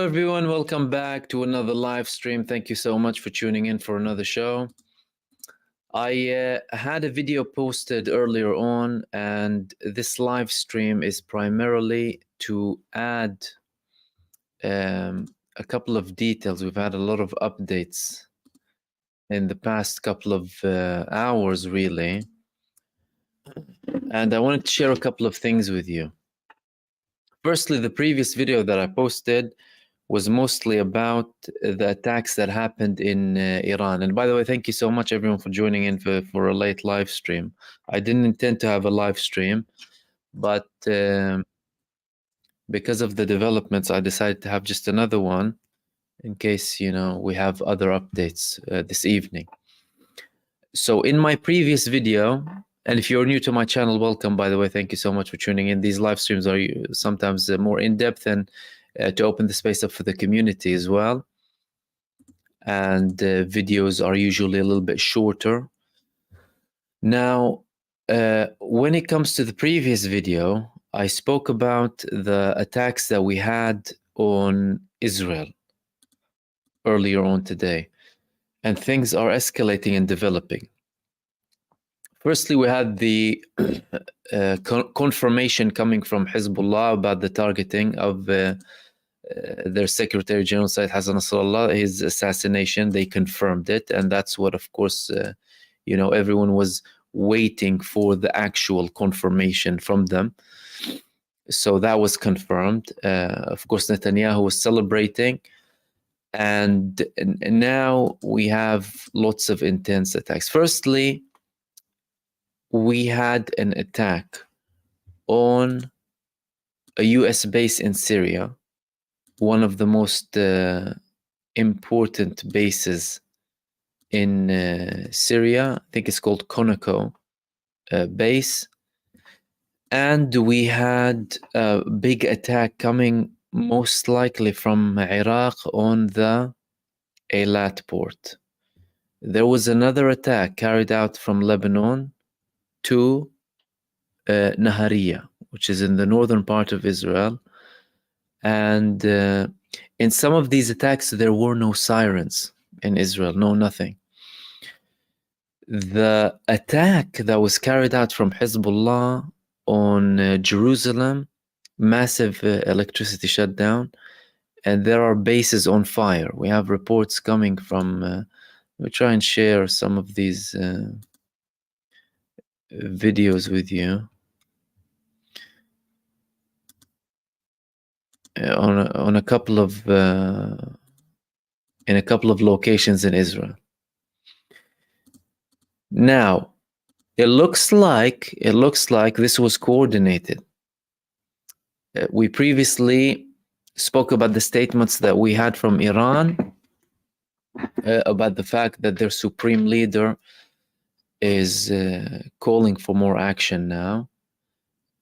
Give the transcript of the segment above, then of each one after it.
everyone, welcome back to another live stream. Thank you so much for tuning in for another show. I had a video posted earlier on, and this live stream is primarily to add a couple of details. We've had a lot of updates in the past couple of hours, really, and I wanted to share a couple of things with you. Firstly, the previous video that I posted was mostly about the attacks that happened in Iran. And by the way, thank you so much, everyone, for joining in for a late live stream. I didn't intend to have a live stream, but because of the developments, I decided to have just another one in case, we have other updates this evening. So in my previous video, and if you're new to my channel, welcome, by the way. Thank you so much for tuning in. These live streams are sometimes more in-depth and to open the space up for the community as well. And videos are usually a little bit shorter. Now, when it comes to the previous video, I spoke about the attacks that we had on Israel earlier on today. And things are escalating and developing. Firstly, we had the confirmation coming from Hezbollah about the targeting of their Secretary General Said Hassan Nasrallah, his assassination. They confirmed it, and that's what, of course, everyone was waiting for the actual confirmation from them. So that was confirmed. Of course, Netanyahu was celebrating, and now we have lots of intense attacks. Firstly, we had an attack on a US base in Syria, one of the most important bases in Syria. I think it's called Conoco base. And we had a big attack coming most likely from Iraq on the Eilat port. There was another attack carried out from Lebanon to Nahariya, which is in the northern part of Israel. And in some of these attacks, there were no sirens in Israel, nothing. The attack that was carried out from Hezbollah on Jerusalem, massive electricity shutdown, and there are bases on fire. We have reports coming from, we try and share some of these videos with you on a couple of in a couple of locations in Israel. Now, it looks like this was coordinated. We previously spoke about the statements that we had from Iran about the fact that their supreme leader is calling for more action now,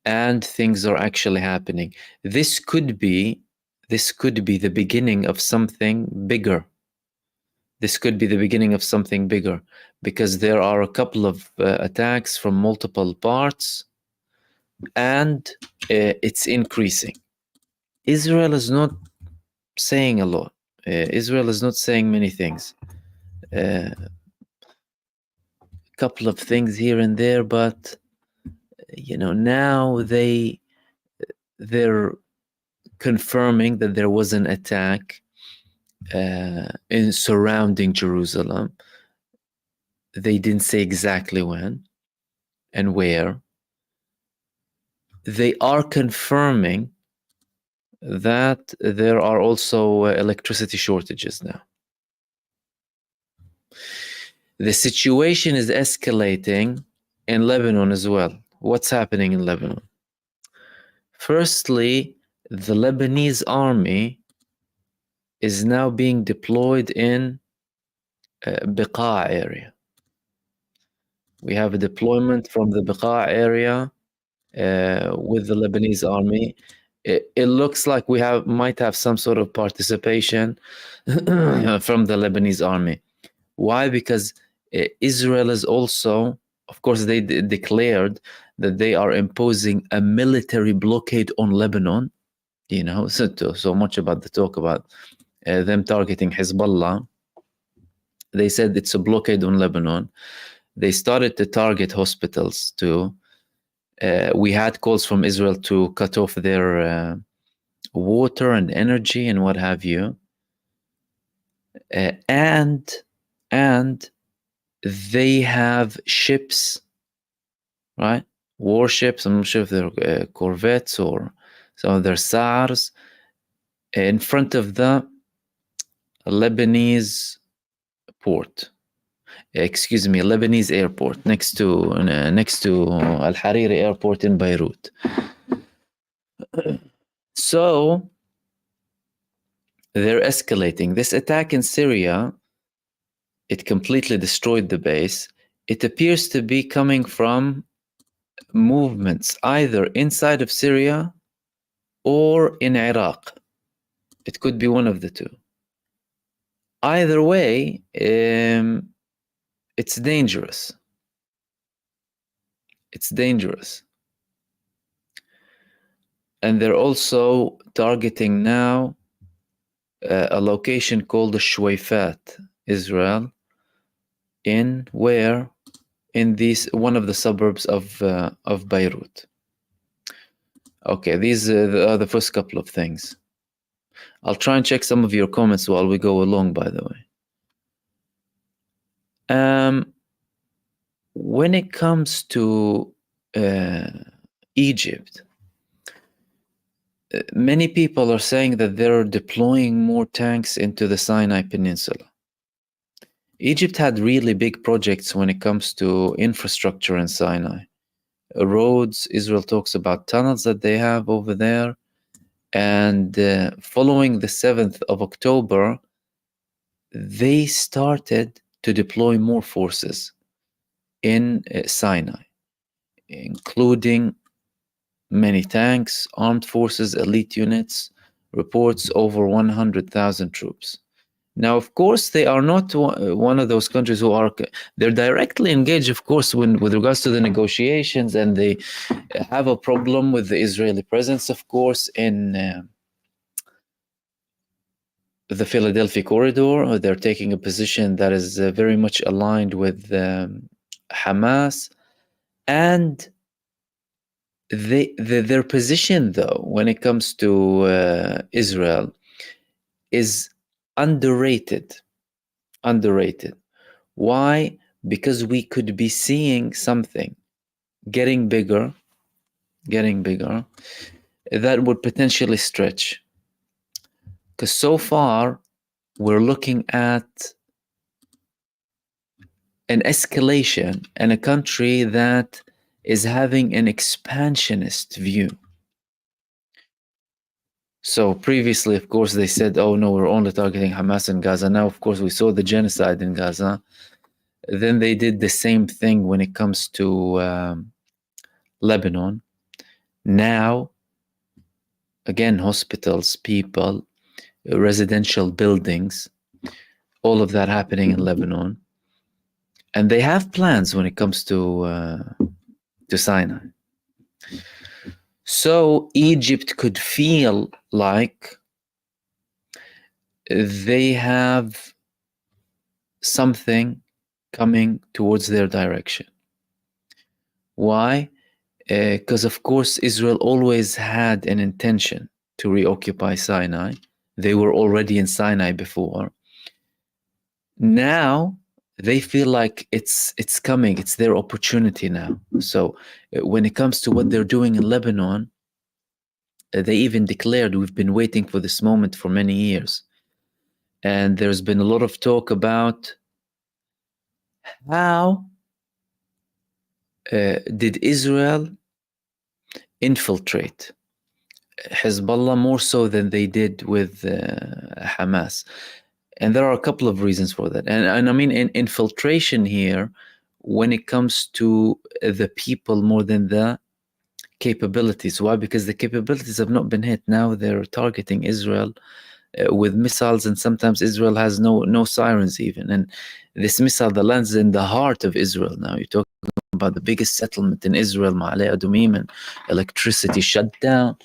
and things are actually happening. This could be the beginning of something bigger. This could be the beginning of something bigger, because there are a couple of attacks from multiple parts, and it's increasing. Israel is not saying a lot. Israel is not saying many things. Couple of things here and there, but now they're confirming that there was an attack in surrounding Jerusalem. They didn't say exactly when and where. They are confirming that there are also electricity shortages now. The situation is escalating in Lebanon as well. What's happening in Lebanon? Firstly, the Lebanese army is now being deployed in Beqa area. We have a deployment from the Beqa area with the Lebanese army. It looks like we might have some sort of participation from the Lebanese army. Why? Because Israel is also, of course, they declared that they are imposing a military blockade on Lebanon You know, so much about the talk about them targeting Hezbollah. They said it's a blockade on Lebanon. They started to target hospitals too. We had calls from Israel to cut off their water and energy and what have you. And they have ships, right? Warships. I'm not sure if they're corvettes or some of their SARs in front of the Lebanese port. Excuse me, Lebanese airport next to Al Hariri airport in Beirut. So they're escalating. This attack in Syria, it completely destroyed the base. It appears to be coming from movements either inside of Syria or in Iraq. It could be one of the two. Either way, it's dangerous. It's dangerous. And they're also targeting now a location called the Shuwaifat, Israel, in one of the suburbs of Beirut. Okay, these are the first couple of things. I'll try and check some of your comments while we go along, by the way. When it comes to Egypt, many people are saying that they're deploying more tanks into the Sinai Peninsula. Egypt had really big projects when it comes to infrastructure in Sinai. Roads, Israel talks about tunnels that they have over there. And following the 7th of October, they started to deploy more forces in Sinai, including many tanks, armed forces, elite units, reports over 100,000 troops. Now, of course, they are not one of those countries who are, they're directly engaged, of course, with regards to the negotiations, and they have a problem with the Israeli presence, of course, in the Philadelphia corridor. They're taking a position that is very much aligned with Hamas, and their position, though, when it comes to Israel, is underrated. Why? Because we could be seeing something getting bigger, that would potentially stretch. Because so far, we're looking at an escalation in a country that is having an expansionist view. So previously, of course, they said, oh no, we're only targeting Hamas in Gaza. Now, of course, we saw the genocide in Gaza. Then they did the same thing when it comes to Lebanon. Now, again, hospitals, people, residential buildings, all of that happening in Lebanon. And they have plans when it comes to Sinai. So Egypt could feel like they have something coming towards their direction. Why? Because, of course, Israel always had an intention to reoccupy Sinai. They were already in Sinai before. Now, they feel like it's coming. It's their opportunity now. So when it comes to what they're doing in Lebanon, they even declared, we've been waiting for this moment for many years. And there's been a lot of talk about how did Israel infiltrate Hezbollah more so than they did with Hamas. And there are a couple of reasons for that. And I mean, infiltration here, when it comes to the people more than the capabilities. Why? Because the capabilities have not been hit. Now they're targeting Israel with missiles, and sometimes Israel has no sirens even. And this missile that lands in the heart of Israel. Now you're talking about the biggest settlement in Israel, Ma'ale Adumim, and electricity shut down.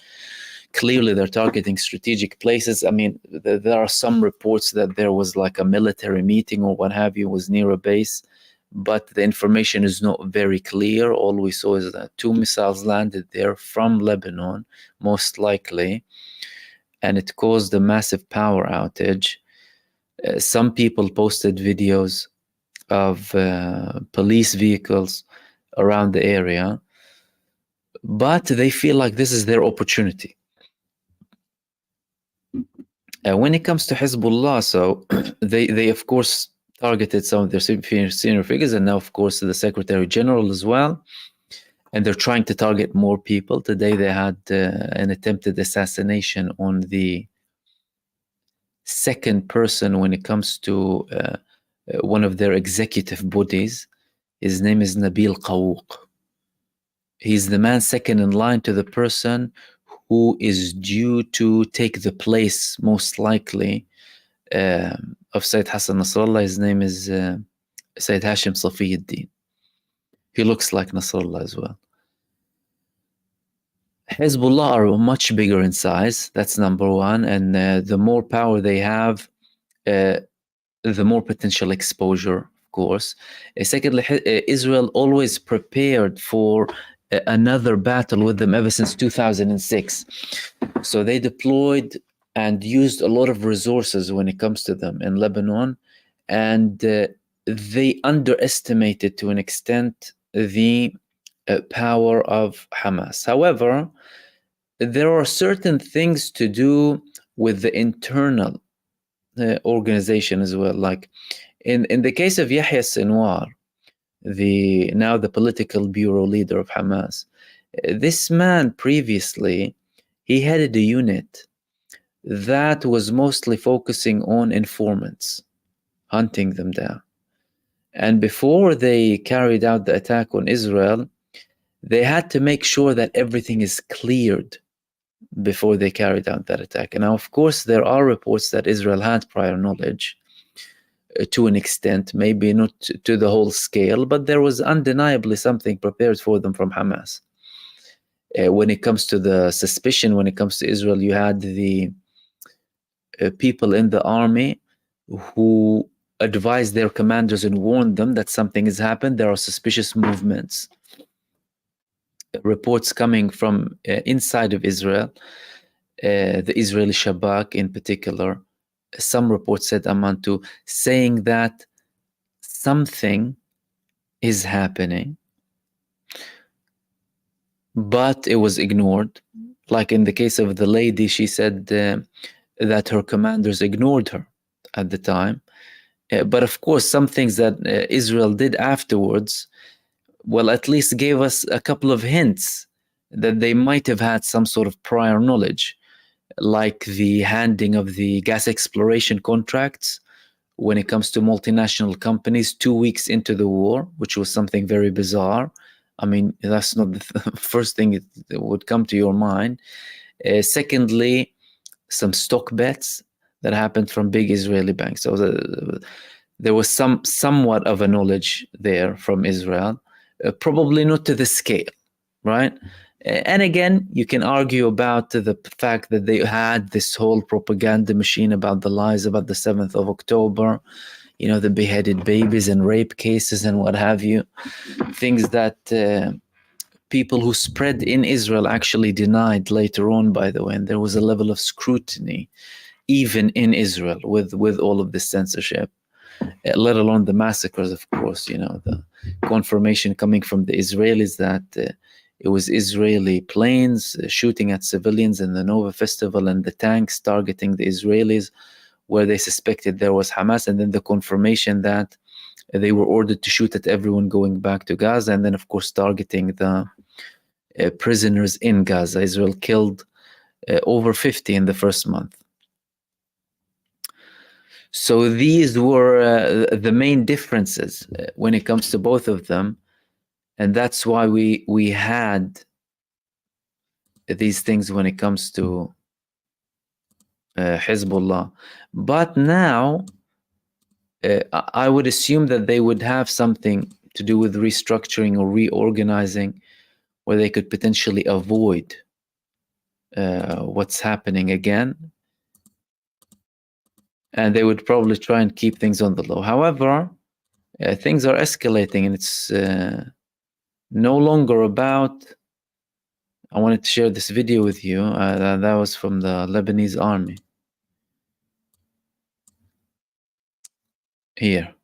clearly they're targeting strategic places. I mean, there are some reports that there was like a military meeting or what have you was near a base, but the information is not very clear. All we saw is that 2 missiles landed there from Lebanon, most likely, and it caused a massive power outage. Some people posted videos of police vehicles around the area, but they feel like this is their opportunity. When it comes to Hezbollah, so they of course targeted some of their senior figures, and now of course the Secretary General as well, and they're trying to target more people. Today they had an attempted assassination on the second person when it comes to one of their executive bodies. His name is Nabil Qawuq. He's the man second in line to the person who is due to take the place, most likely, of Sayyid Hassan Nasrallah. His name is Sayyid Hashim Safiuddin. He looks like Nasrallah as well. Hezbollah are much bigger in size. That's number one. And the more power they have, the more potential exposure, of course. Secondly, Israel always prepared for another battle with them ever since 2006. So they deployed and used a lot of resources when it comes to them in Lebanon, and they underestimated to an extent the power of Hamas. However, there are certain things to do with the internal organization as well. Like in the case of Yahya Sinwar, now the political bureau leader of Hamas, this man previously, he headed a unit that was mostly focusing on informants, hunting them down. And before they carried out the attack on Israel, they had to make sure that everything is cleared before they carried out that attack. And now, of course, there are reports that Israel had prior knowledge to an extent, maybe not to the whole scale, but there was undeniably something prepared for them from Hamas. When it comes to the suspicion, when it comes to Israel, you had the people in the army who advised their commanders and warned them that something has happened. There are suspicious movements. Reports coming from inside of Israel, the Israeli Shabak in particular, some reports said, Amantu, saying that something is happening, but it was ignored. Like in the case of the lady, she said that her commanders ignored her at the time. But of course, some things that Israel did afterwards, well, at least gave us a couple of hints that they might have had some sort of prior knowledge, like the handing of the gas exploration contracts when it comes to multinational companies 2 weeks into the war, which was something very bizarre. I mean, that's not the first thing that would come to your mind. Secondly, some stock bets that happened from big Israeli banks. So there was somewhat of a knowledge there from Israel, probably not to the scale, right? And again, you can argue about the fact that they had this whole propaganda machine about the lies about the 7th of October, you know, the beheaded babies and rape cases and what have you, things that people who spread in Israel actually denied later on, by the way. And there was a level of scrutiny even in Israel with all of this censorship, let alone the massacres, of course, you know, the confirmation coming from the Israelis that it was Israeli planes shooting at civilians in the Nova Festival and the tanks targeting the Israelis where they suspected there was Hamas, and then the confirmation that they were ordered to shoot at everyone going back to Gaza, and then, of course, targeting the prisoners in Gaza. Israel killed over 50 in the first month. So these were the main differences when it comes to both of them. And that's why we had these things when it comes to Hezbollah. But now I would assume that they would have something to do with restructuring or reorganizing where they could potentially avoid what's happening again, and they would probably try and keep things on the low. However, things are escalating, and it's no longer about. I wanted to share this video with you. That was from the Lebanese army. Here.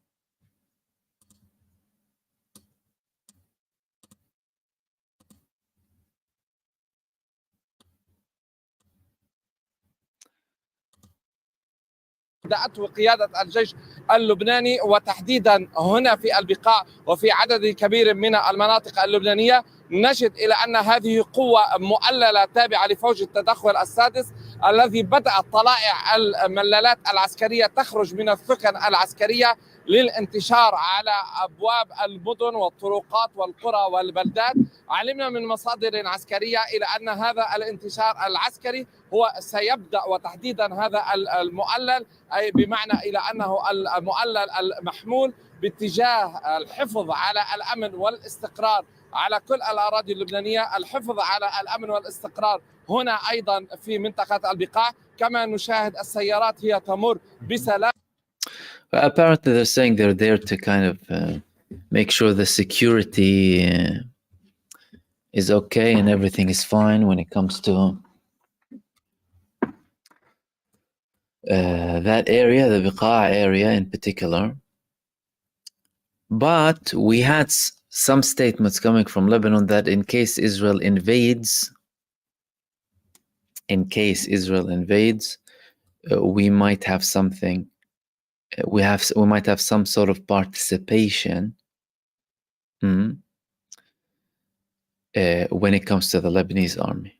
بدأت قيادة الجيش اللبناني، وتحديدا هنا في البقاع وفي عدد كبير من المناطق اللبنانية، نجد إلى أن هذه قوة مؤللة تابعة لفوج التدخل السادس الذي بدأت طلائع الملالات العسكرية تخرج من الثكن العسكرية للانتشار على أبواب المدن والطرقات والقرى والبلدات. علمنا من مصادر عسكرية إلى أن هذا الانتشار العسكري هو سيبدأ، وتحديدا هذا المؤلل أي بمعنى إلى أنه المؤلل المحمول باتجاه الحفظ على الأمن والاستقرار على كل الأراضي اللبنانية، الحفظ على الأمن والاستقرار هنا أيضا في منطقة البقاع. كما نشاهد السيارات هي تمر بسلام. Apparently they're saying they're there to kind of make sure the security is okay and everything is fine when it comes to that area, the Biqa' area in particular. But we had some statements coming from Lebanon that in case Israel invades, we might have something. We might have some sort of participation when it comes to the Lebanese army.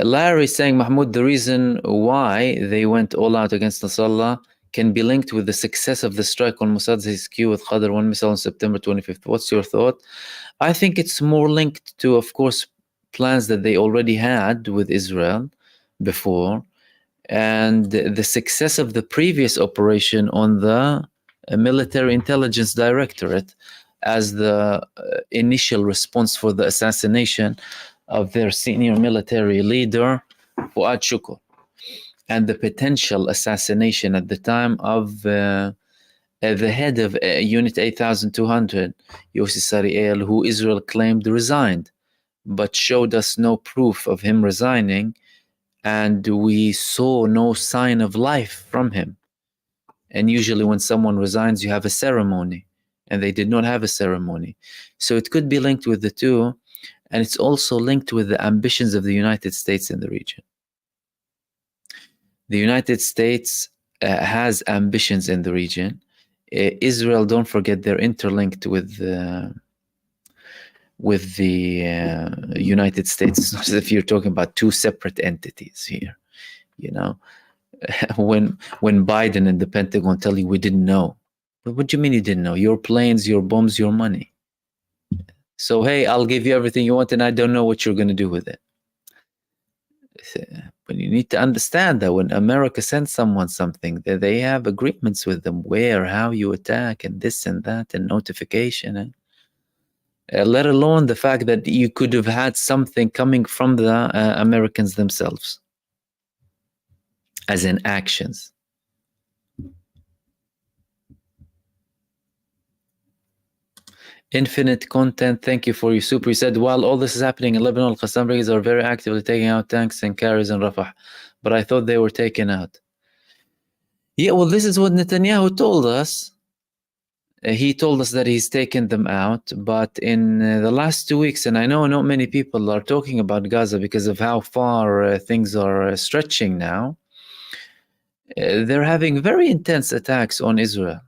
Larry is saying, Mahmoud, the reason why they went all out against Nasrallah can be linked with the success of the strike on Mossad's HQ with Qadr 1 missile on September 25th. What's your thought? I think it's more linked to, of course, plans that they already had with Israel before, and the success of the previous operation on the Military Intelligence Directorate as the initial response for the assassination of their senior military leader, Fuad Shukr, and the potential assassination at the time of the head of Unit 8200, Yossi Sariel, who Israel claimed resigned, but showed us no proof of him resigning, and we saw no sign of life from him. And usually when someone resigns, you have a ceremony, and they did not have a ceremony. So it could be linked with the two, and it's also linked with the ambitions of the United States in the region. The United States has ambitions in the region. Israel, don't forget, they're interlinked with the United States. It's not as if you're talking about two separate entities here. You know, when Biden and the Pentagon tell you we didn't know, but what do you mean you didn't know? Your planes, your bombs, your money. So hey, I'll give you everything you want, and I don't know what you're going to do with it. But you need to understand that when America sends someone something, that they have agreements with them where, how you attack, and this and that, and notification, and let alone the fact that you could have had something coming from the Americans themselves, as in actions. Infinite Content, thank you for your super. He said, while all this is happening in Lebanon, Al-Qassam brigades are very actively taking out tanks and carriers in Rafah, but I thought they were taken out. Yeah, well, this is what Netanyahu told us. He told us that he's taken them out, but in the last 2 weeks, and I know not many people are talking about Gaza because of how far things are stretching now, they're having very intense attacks on Israel.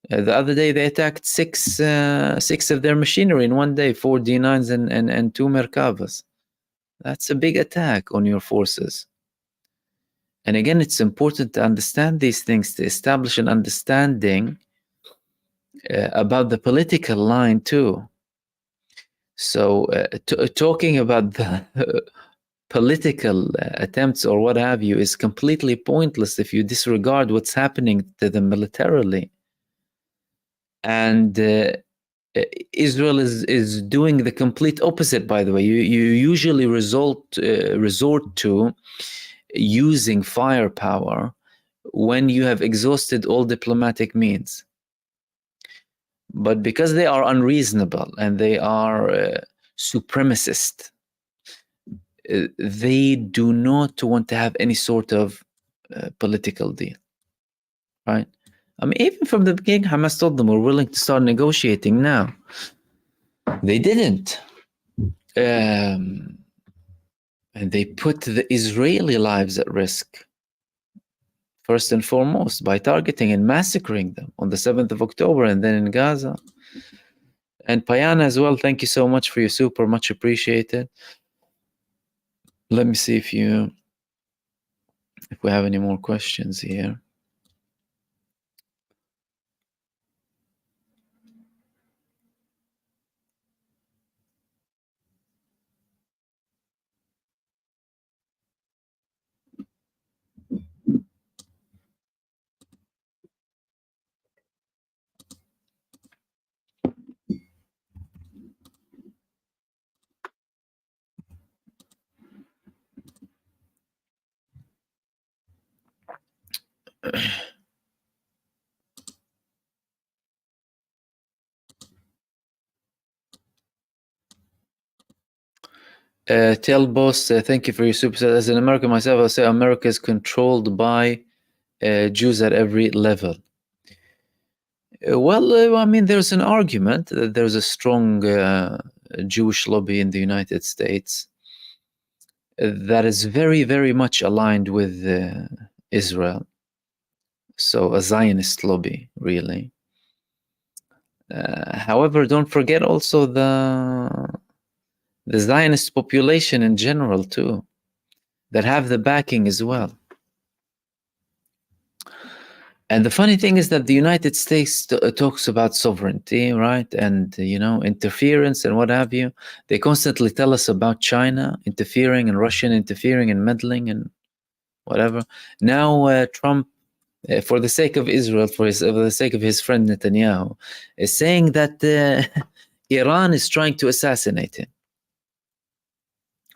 The other day, they attacked six of their machinery in one day, 4 D9s and 2 Merkavas. That's a big attack on your forces. And again, it's important to understand these things, to establish an understanding about the political line too. So talking about the political attempts or what have you is completely pointless if you disregard what's happening to them militarily. And Israel is doing the complete opposite, by the way. You usually resort to using firepower when you have exhausted all diplomatic means. But because they are unreasonable and they are supremacist, they do not want to have any sort of political deal, right? I mean, even from the beginning, Hamas told them we're willing to start negotiating now. They didn't. And they put the Israeli lives at risk, first and foremost, by targeting and massacring them on the 7th of October and then in Gaza. And Payana as well, thank you so much for your super, much appreciated. Let me see if we have any more questions here. Tell boss, thank you for your super chat. As an American myself, I'll say America is controlled by Jews at every level. Well, I mean, there's an argument that there's a strong Jewish lobby in the United States that is very, very much aligned with Israel. So a Zionist lobby, really. However, don't forget also the Zionist population in general too, that have the backing as well. And the funny thing is that the United States talks about sovereignty, right? And, interference and what have you. They constantly tell us about China interfering and Russian interfering and meddling and whatever. Now, Trump, for the sake of Israel, for the sake of his friend Netanyahu, is saying that Iran is trying to assassinate him.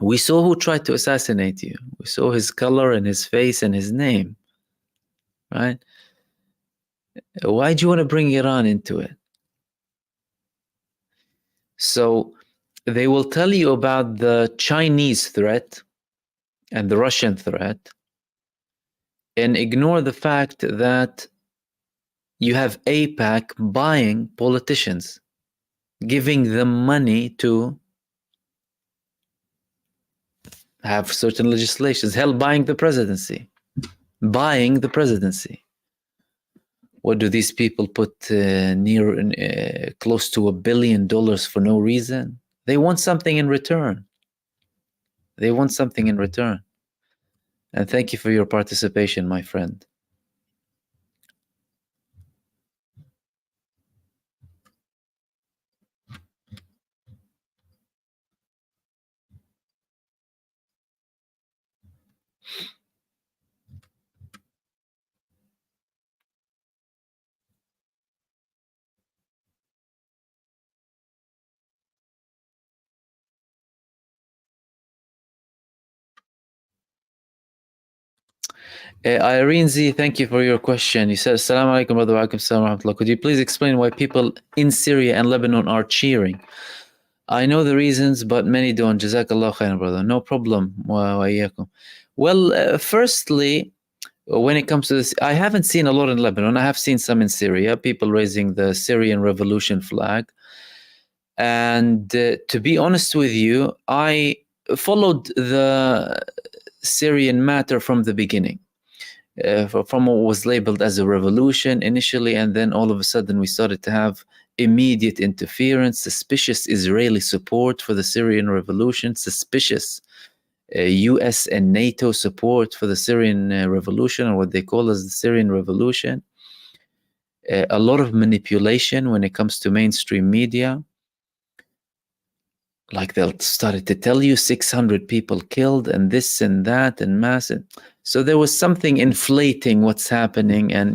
We saw who tried to assassinate you. We saw his color and his face and his name, right? Why do you want to bring Iran into it? So they will tell you about the Chinese threat and the Russian threat and ignore the fact that you have AIPAC buying politicians, giving them money to have certain legislations, hell, buying the presidency. What do these people put close to $1 billion for no reason? They want something in return. And thank you for your participation, my friend. Irene Z, thank you for your question. You said, Assalamu alaikum, brother. Wa alaikum assalam wa rahmatullah. Could you please explain why people in Syria and Lebanon are cheering? I know the reasons, but many don't. Jazakallah khairan, brother. No problem. Well, firstly, when it comes to this, I haven't seen a lot in Lebanon. I have seen some in Syria, people raising the Syrian revolution flag. And to be honest with you, I followed the Syrian matter from the beginning. From what was labeled as a revolution initially, and then all of a sudden we started to have immediate interference, suspicious Israeli support for the Syrian revolution, suspicious US and NATO support for the Syrian revolution, or what they call as the Syrian revolution, a lot of manipulation when it comes to mainstream media. Like they'll started to tell you 600 people killed and this and that and massive. So there was something inflating what's happening, and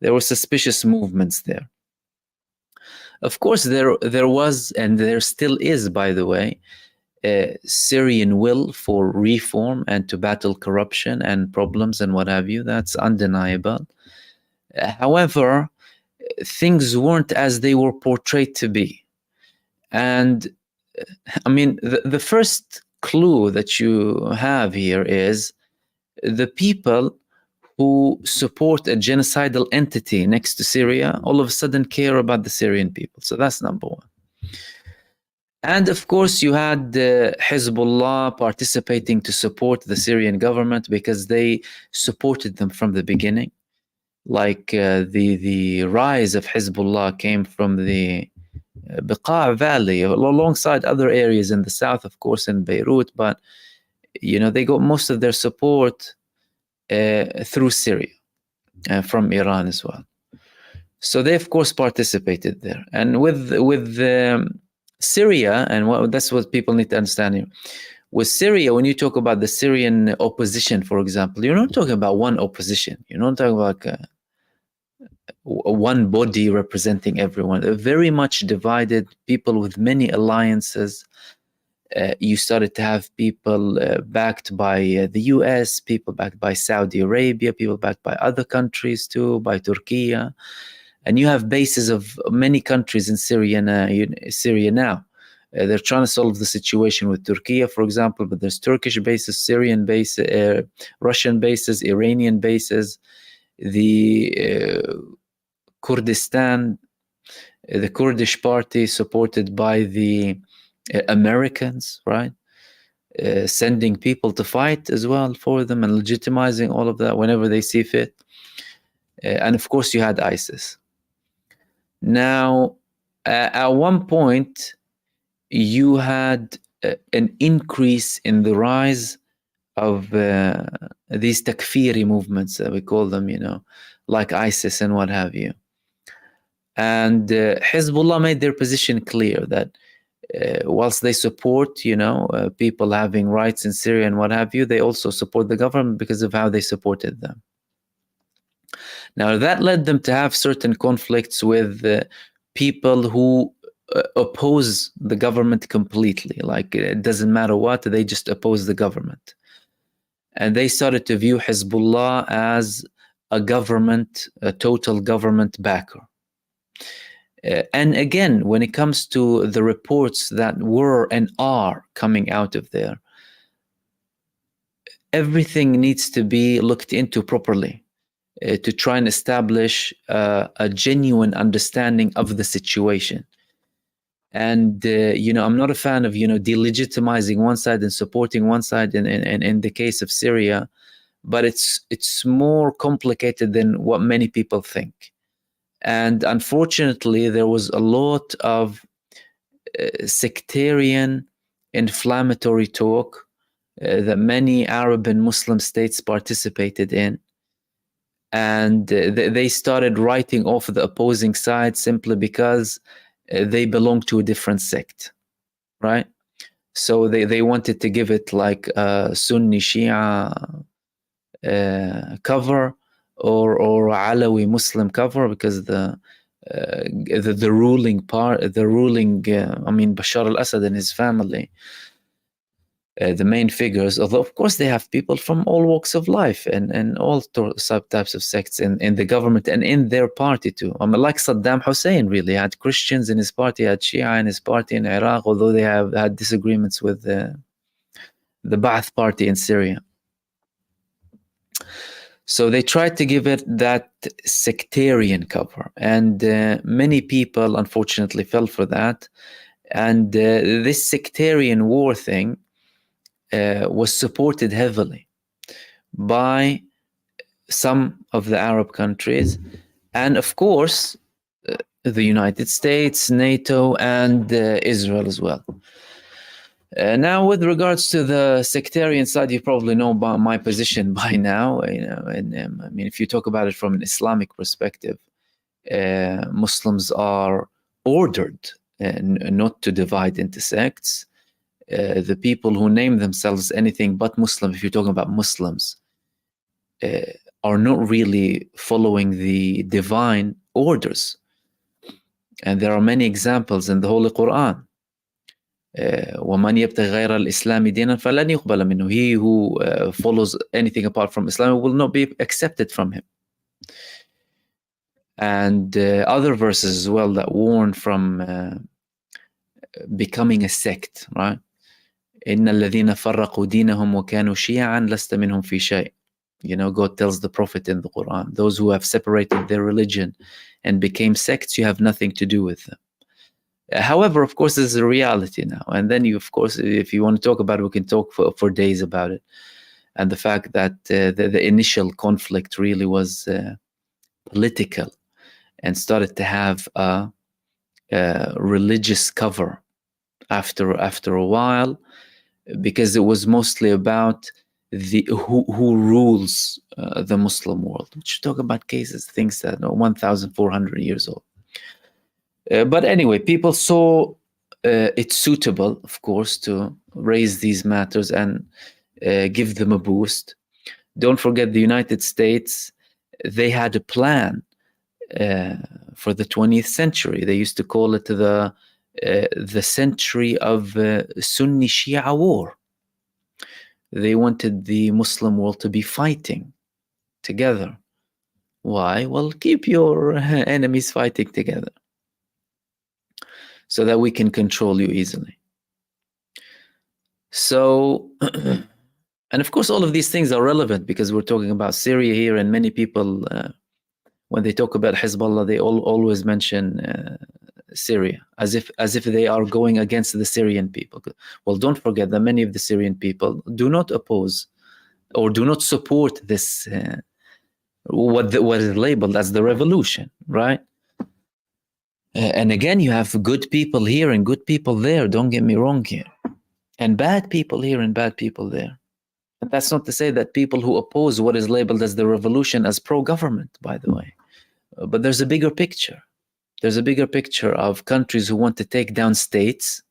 there were suspicious movements there. Of course, there was, and there still is, by the way, Syrian will for reform and to battle corruption and problems and what have you. That's undeniable. However, things weren't as they were portrayed to be. And I mean, the first clue that you have here is the people who support a genocidal entity next to Syria all of a sudden care about the Syrian people. So that's number one. And of course, you had Hezbollah participating to support the Syrian government because they supported them from the beginning. Like the rise of Hezbollah came from the Beqa' Valley, alongside other areas in the south, of course, in Beirut. But, you know, they got most of their support through Syria, from Iran as well. So they, of course, participated there. And with Syria, and that's what people need to understand here. With Syria, when you talk about the Syrian opposition, for example, you're not talking about one opposition. You're not talking about one body representing everyone. They're very much divided, people with many alliances. You started to have people backed by the US, people backed by Saudi Arabia, people backed by other countries too, by Turkey. And you have bases of many countries in Syria now. They're trying to solve the situation with Turkey, for example, but there's Turkish bases, Syrian bases, Russian bases, Iranian bases, the Kurdistan, the Kurdish party supported by the Americans, right? Sending people to fight as well for them and legitimizing all of that whenever they see fit. And of course, you had ISIS. Now, at one point, you had an increase in the rise of these takfiri movements, we call them, you know, like ISIS and what have you. And Hezbollah made their position clear that whilst they support, you know, people having rights in Syria and what have you, they also support the government because of how they supported them. Now, that led them to have certain conflicts with people who oppose the government completely. Like, it doesn't matter what, they just oppose the government. And they started to view Hezbollah as a government, a total government backer. And again, when it comes to the reports that were and are coming out of there, everything needs to be looked into properly to try and establish a genuine understanding of the situation. And, you know, I'm not a fan of, you know, delegitimizing one side and supporting one side in the case of Syria, but it's more complicated than what many people think. And unfortunately, there was a lot of sectarian, inflammatory talk that many Arab and Muslim states participated in. And they started writing off the opposing side simply because they belong to a different sect, right? So they wanted to give it like a Sunni Shia cover or Alawi Muslim cover, because the ruling part, I mean, Bashar al-Assad and his family, the main figures, although of course they have people from all walks of life and all types of sects in the government and in their party too. I mean, like Saddam Hussein really had Christians in his party, had Shia in his party in Iraq, although they have had disagreements with the Ba'ath party in Syria. So they tried to give it that sectarian cover, and many people unfortunately fell for that. And this sectarian war thing was supported heavily by some of the Arab countries, and of course the United States, NATO, and Israel as well. Now, with regards to the sectarian side, you probably know about my position by now. You know, and I mean, if you talk about it from an Islamic perspective, Muslims are ordered not to divide into sects. The people who name themselves anything but Muslim, if you're talking about Muslims, are not really following the divine orders. And there are many examples in the Holy Quran. وَمَنْ يَبْتَغِ غَيْرَ الْإِسْلَامِ دِينًا فَلَنْ يُقْبَلَ مِنْهُ. He who follows anything apart from Islam will not be accepted from him. And other verses as well that warn from becoming a sect, right? إِنَّ الَّذِينَ فَرَّقُوا دِينَهُمْ وَكَانُوا شِيَعًا لَسْتَ مِنْهُمْ فِي شَيْءٍ. You know, God tells the Prophet in the Quran, those who have separated their religion and became sects, you have nothing to do with them. However, of course, this is a reality now. And then you, of course, if you want to talk about it, we can talk for days about it. And the fact that the initial conflict really was political and started to have a religious cover after a while, because it was mostly about who rules the Muslim world. We should talk about cases, things that are 1,400 years old. But anyway, people saw it suitable, of course, to raise these matters and give them a boost. Don't forget the United States, they had a plan for the 20th century. They used to call it the century of Sunni Shia war. They wanted the Muslim world to be fighting together. Why? Well, keep your enemies fighting together so that we can control you easily. So, and of course, all of these things are relevant because we're talking about Syria here, and many people, when they talk about Hezbollah, they always mention Syria as if they are going against the Syrian people. Well, don't forget that many of the Syrian people do not oppose or do not support this what is labeled as the revolution, right? And again, you have good people here and good people there. Don't get me wrong here, and bad people here and bad people there. And that's not to say that people who oppose what is labeled as the revolution as pro-government, by the way. But there's a bigger picture. There's a bigger picture of countries who want to take down states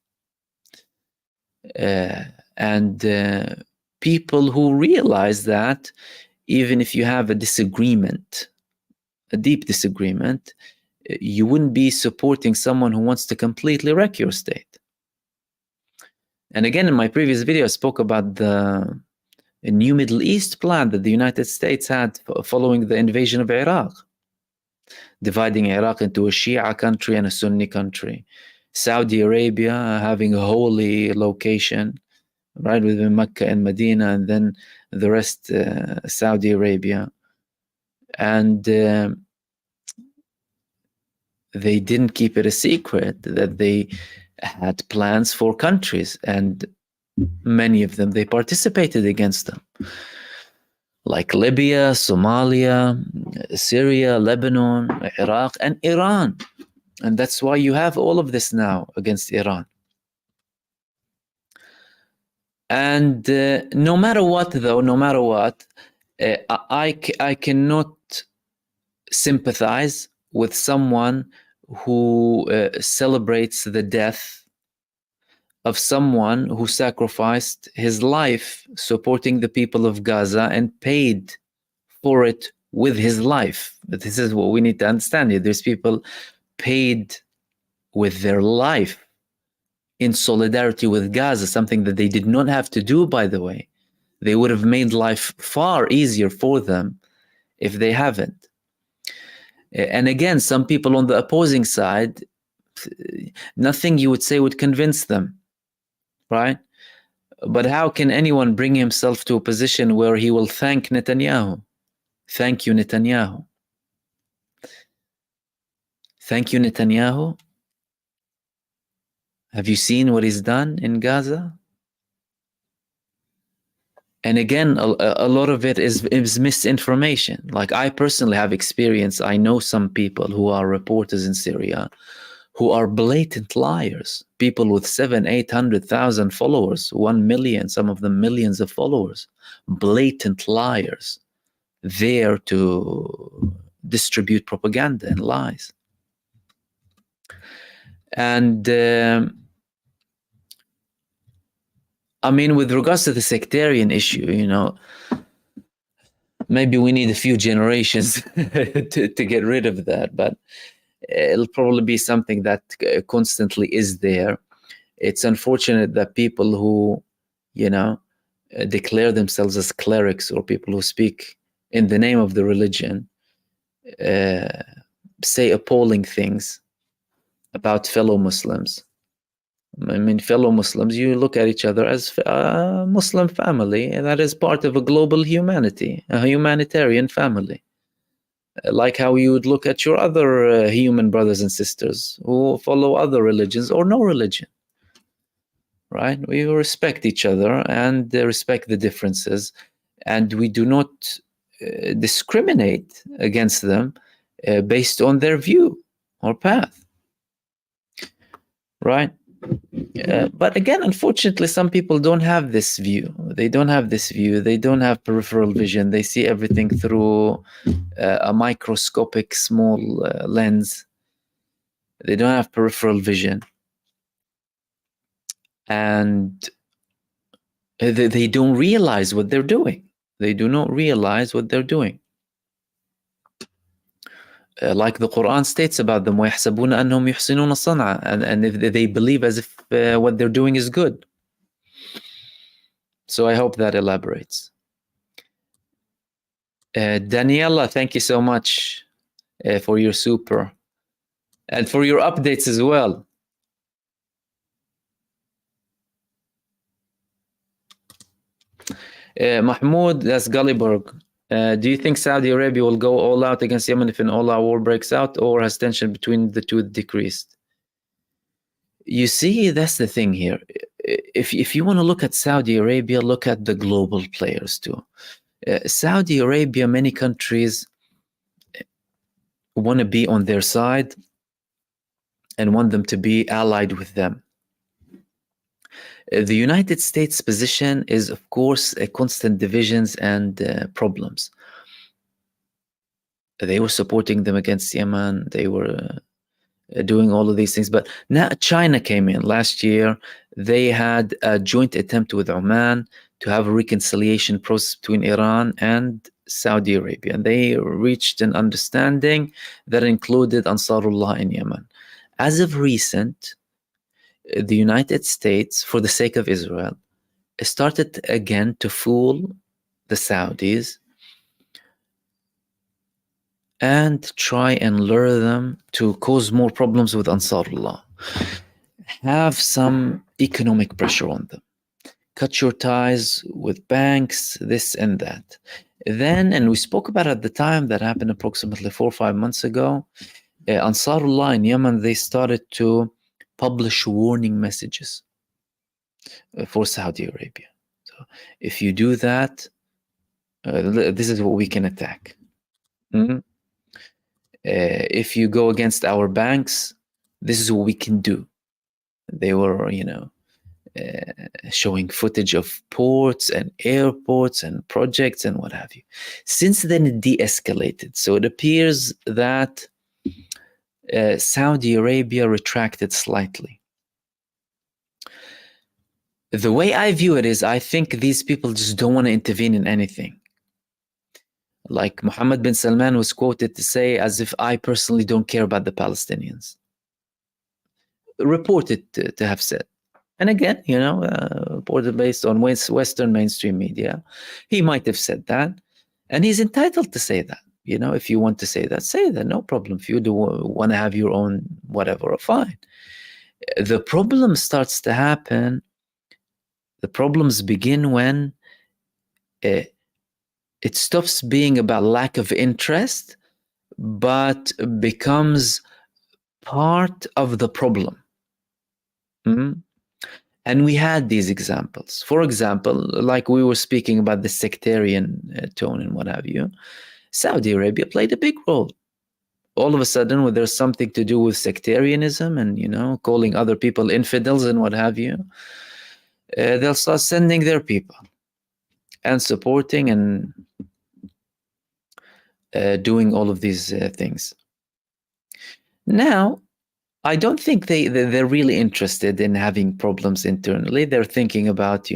and people who realize that even if you have a disagreement, a deep disagreement, you wouldn't be supporting someone who wants to completely wreck your state. And again, in my previous video, I spoke about the new Middle East plan that the United States had following the invasion of Iraq, dividing Iraq into a Shia country and a Sunni country. Saudi Arabia having a holy location right within Mecca and Medina, and then the rest Saudi Arabia. And they didn't keep it a secret that they had plans for countries, and many of them, they participated against them. Like Libya, Somalia, Syria, Lebanon, Iraq, and Iran. And that's why you have all of this now against Iran. And no matter what, though, I cannot sympathize with someone who celebrates the death of someone who sacrificed his life supporting the people of Gaza and paid for it with his life. But this is what we need to understand here. There's people paid with their life in solidarity with Gaza, something that they did not have to do, by the way. They would have made life far easier for them if they haven't. And again, some people on the opposing side, nothing you would say would convince them, right? But how can anyone bring himself to a position where he will thank Netanyahu? Thank you, Netanyahu. Thank you, Netanyahu. Have you seen what he's done in Gaza? And again, a lot of it is misinformation. Like, I personally have experience. I know some people who are reporters in Syria who are blatant liars. People with 700,000-800,000 followers, 1 million, some of them millions of followers. Blatant liars, there to distribute propaganda and lies. And I mean, with regards to the sectarian issue, you know, maybe we need a few generations to get rid of that. But it'll probably be something that constantly is there. It's unfortunate that people who, declare themselves as clerics or people who speak in the name of the religion say appalling things about fellow Muslims. I mean, fellow Muslims, you look at each other as a Muslim family, and that is part of a global humanity, a humanitarian family. Like how you would look at your other human brothers and sisters who follow other religions or no religion, right? We respect each other and respect the differences, and we do not discriminate against them based on their view or path, right? But again, unfortunately, some people don't have this view. They don't have this view. They don't have peripheral vision. They see everything through a microscopic small lens. They don't have peripheral vision. And they don't realize what they're doing. They do not realize what they're doing. Like the Quran states about them, وَيَحْسَبُونَ أَنَّهُمْ يُحْسِنُونَ صَنْعًا, and if they believe as if what they're doing is good. So I hope that elaborates. Daniela, thank you so much for your super and for your updates as well. Mahmoud, that's Gulliberg. Do you think Saudi Arabia will go all out against Yemen if an all-out war breaks out, or has tension between the two decreased? You see, that's the thing here. If you want to look at Saudi Arabia, look at the global players too. Saudi Arabia, many countries want to be on their side and want them to be allied with them. The United States position is, of course, constant divisions and problems. They were supporting them against Yemen. They were doing all of these things. But now China came in last year. They had a joint attempt with Oman to have a reconciliation process between Iran and Saudi Arabia. And they reached an understanding that included Ansarullah in Yemen. As of recent, the United States, for the sake of Israel, started again to fool the Saudis and try and lure them to cause more problems with Ansarullah. Have some economic pressure on them. Cut your ties with banks, this and that. Then, and we spoke about at the time, that happened approximately 4 or 5 months ago, Ansarullah in Yemen, they started to publish warning messages for Saudi Arabia. So if you do that, this is what we can attack. Mm-hmm. If you go against our banks, this is what we can do. They were, showing footage of ports and airports and projects and what have you. Since then, it de-escalated. So it appears that Saudi Arabia retracted slightly. The way I view it is, I think these people just don't want to intervene in anything. Like Mohammed bin Salman was quoted to say, as if I personally don't care about the Palestinians. Reported to have said. And again, reported based on Western mainstream media. He might have said that. And he's entitled to say that. If you want to say that, no problem. If you do want to have your own whatever, fine. The problem starts to happen. The problems begin when it stops being about lack of interest, but becomes part of the problem. Mm-hmm. And we had these examples. For example, like we were speaking about the sectarian tone and what have you, Saudi Arabia played a big role. All of a sudden, when there's something to do with sectarianism and, calling other people infidels and what have you, they'll start sending their people and supporting and doing all of these things. Now, I don't think they're really interested in having problems internally. They're thinking about,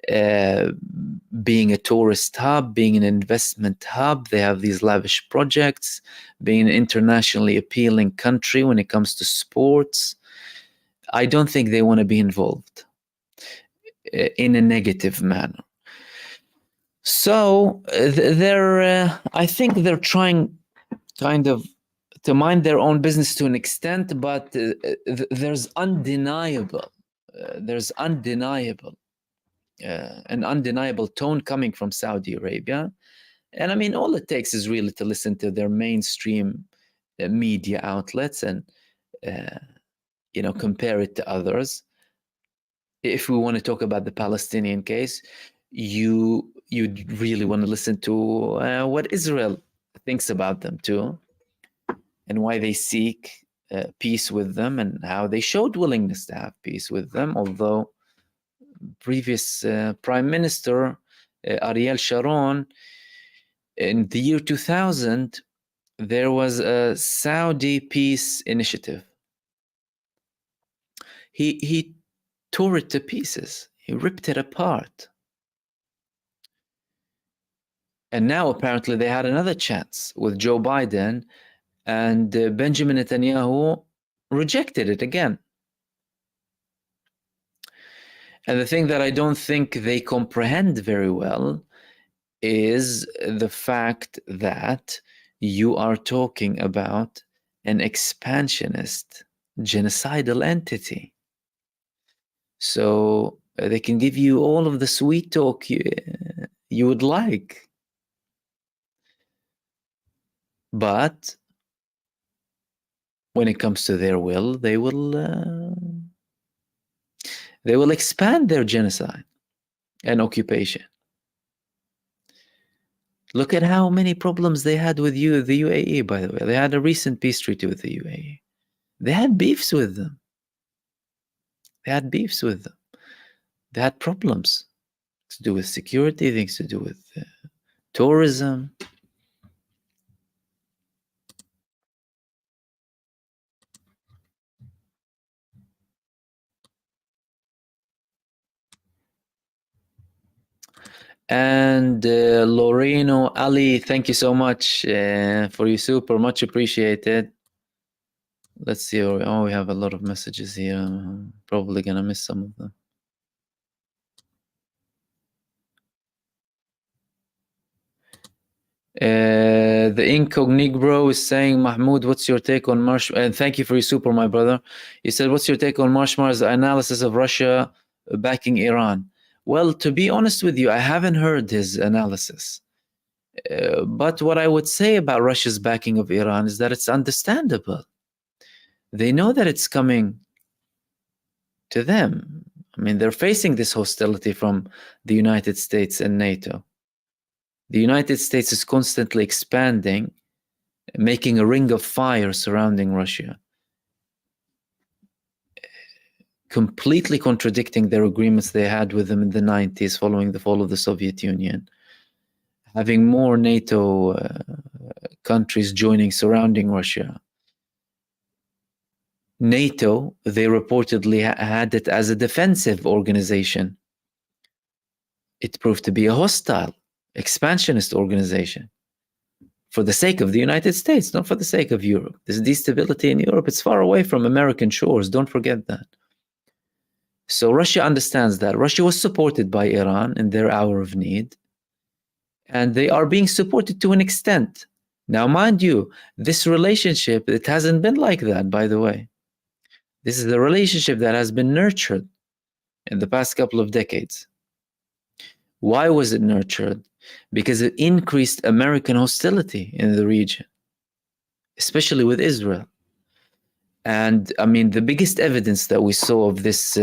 being a tourist hub, being an investment hub. They have these lavish projects, being an internationally appealing country when it comes to sports. I don't think they want to be involved in a negative manner. So I think they're trying kind of to mind their own business to an extent, but there's an undeniable tone coming from Saudi Arabia. And I mean, all it takes is really to listen to their mainstream media outlets and, compare it to others. If we want to talk about the Palestinian case, you'd really want to listen to what Israel thinks about them too, and why they seek peace with them, and how they showed willingness to have peace with them, although previous Prime Minister Ariel Sharon, in the year 2000, there was a Saudi peace initiative. He tore it to pieces. He ripped it apart. And now apparently they had another chance with Joe Biden, and Benjamin Netanyahu rejected it again. And the thing that I don't think they comprehend very well is the fact that you are talking about an expansionist, genocidal entity. So they can give you all of the sweet talk you would like. But when it comes to their will, they will expand their genocide and occupation. Look at how many problems they had with the UAE, by the way. They had a recent peace treaty with the UAE. They had beefs with them. They had problems to do with security, things to do with tourism. And Loreno Ali, thank you so much for your super, much appreciated. Let's see. Oh, we have a lot of messages here. I'm probably gonna miss some of them. The Incognito is saying, Mahmoud, what's your take on Marsh? And thank you for your super, my brother. He said, what's your take on Marshmar's analysis of Russia backing Iran? Well, to be honest with you, I haven't heard his analysis. But what I would say about Russia's backing of Iran is that it's understandable. They know that it's coming to them. I mean, they're facing this hostility from the United States and NATO. The United States is constantly expanding, making a ring of fire surrounding Russia, completely contradicting their agreements they had with them in the 90s following the fall of the Soviet Union, having more NATO countries joining, surrounding Russia. NATO, they reportedly had it as a defensive organization. It proved to be a hostile, expansionist organization for the sake of the United States, not for the sake of Europe. This destability in Europe, it's far away from American shores. Don't forget that. So Russia understands that. Russia was supported by Iran in their hour of need, and they are being supported to an extent. Now, mind you, this relationship, it hasn't been like that, by the way. This is the relationship that has been nurtured in the past couple of decades. Why was it nurtured? Because it increased American hostility in the region, especially with Israel. And I mean, the biggest evidence that we saw of this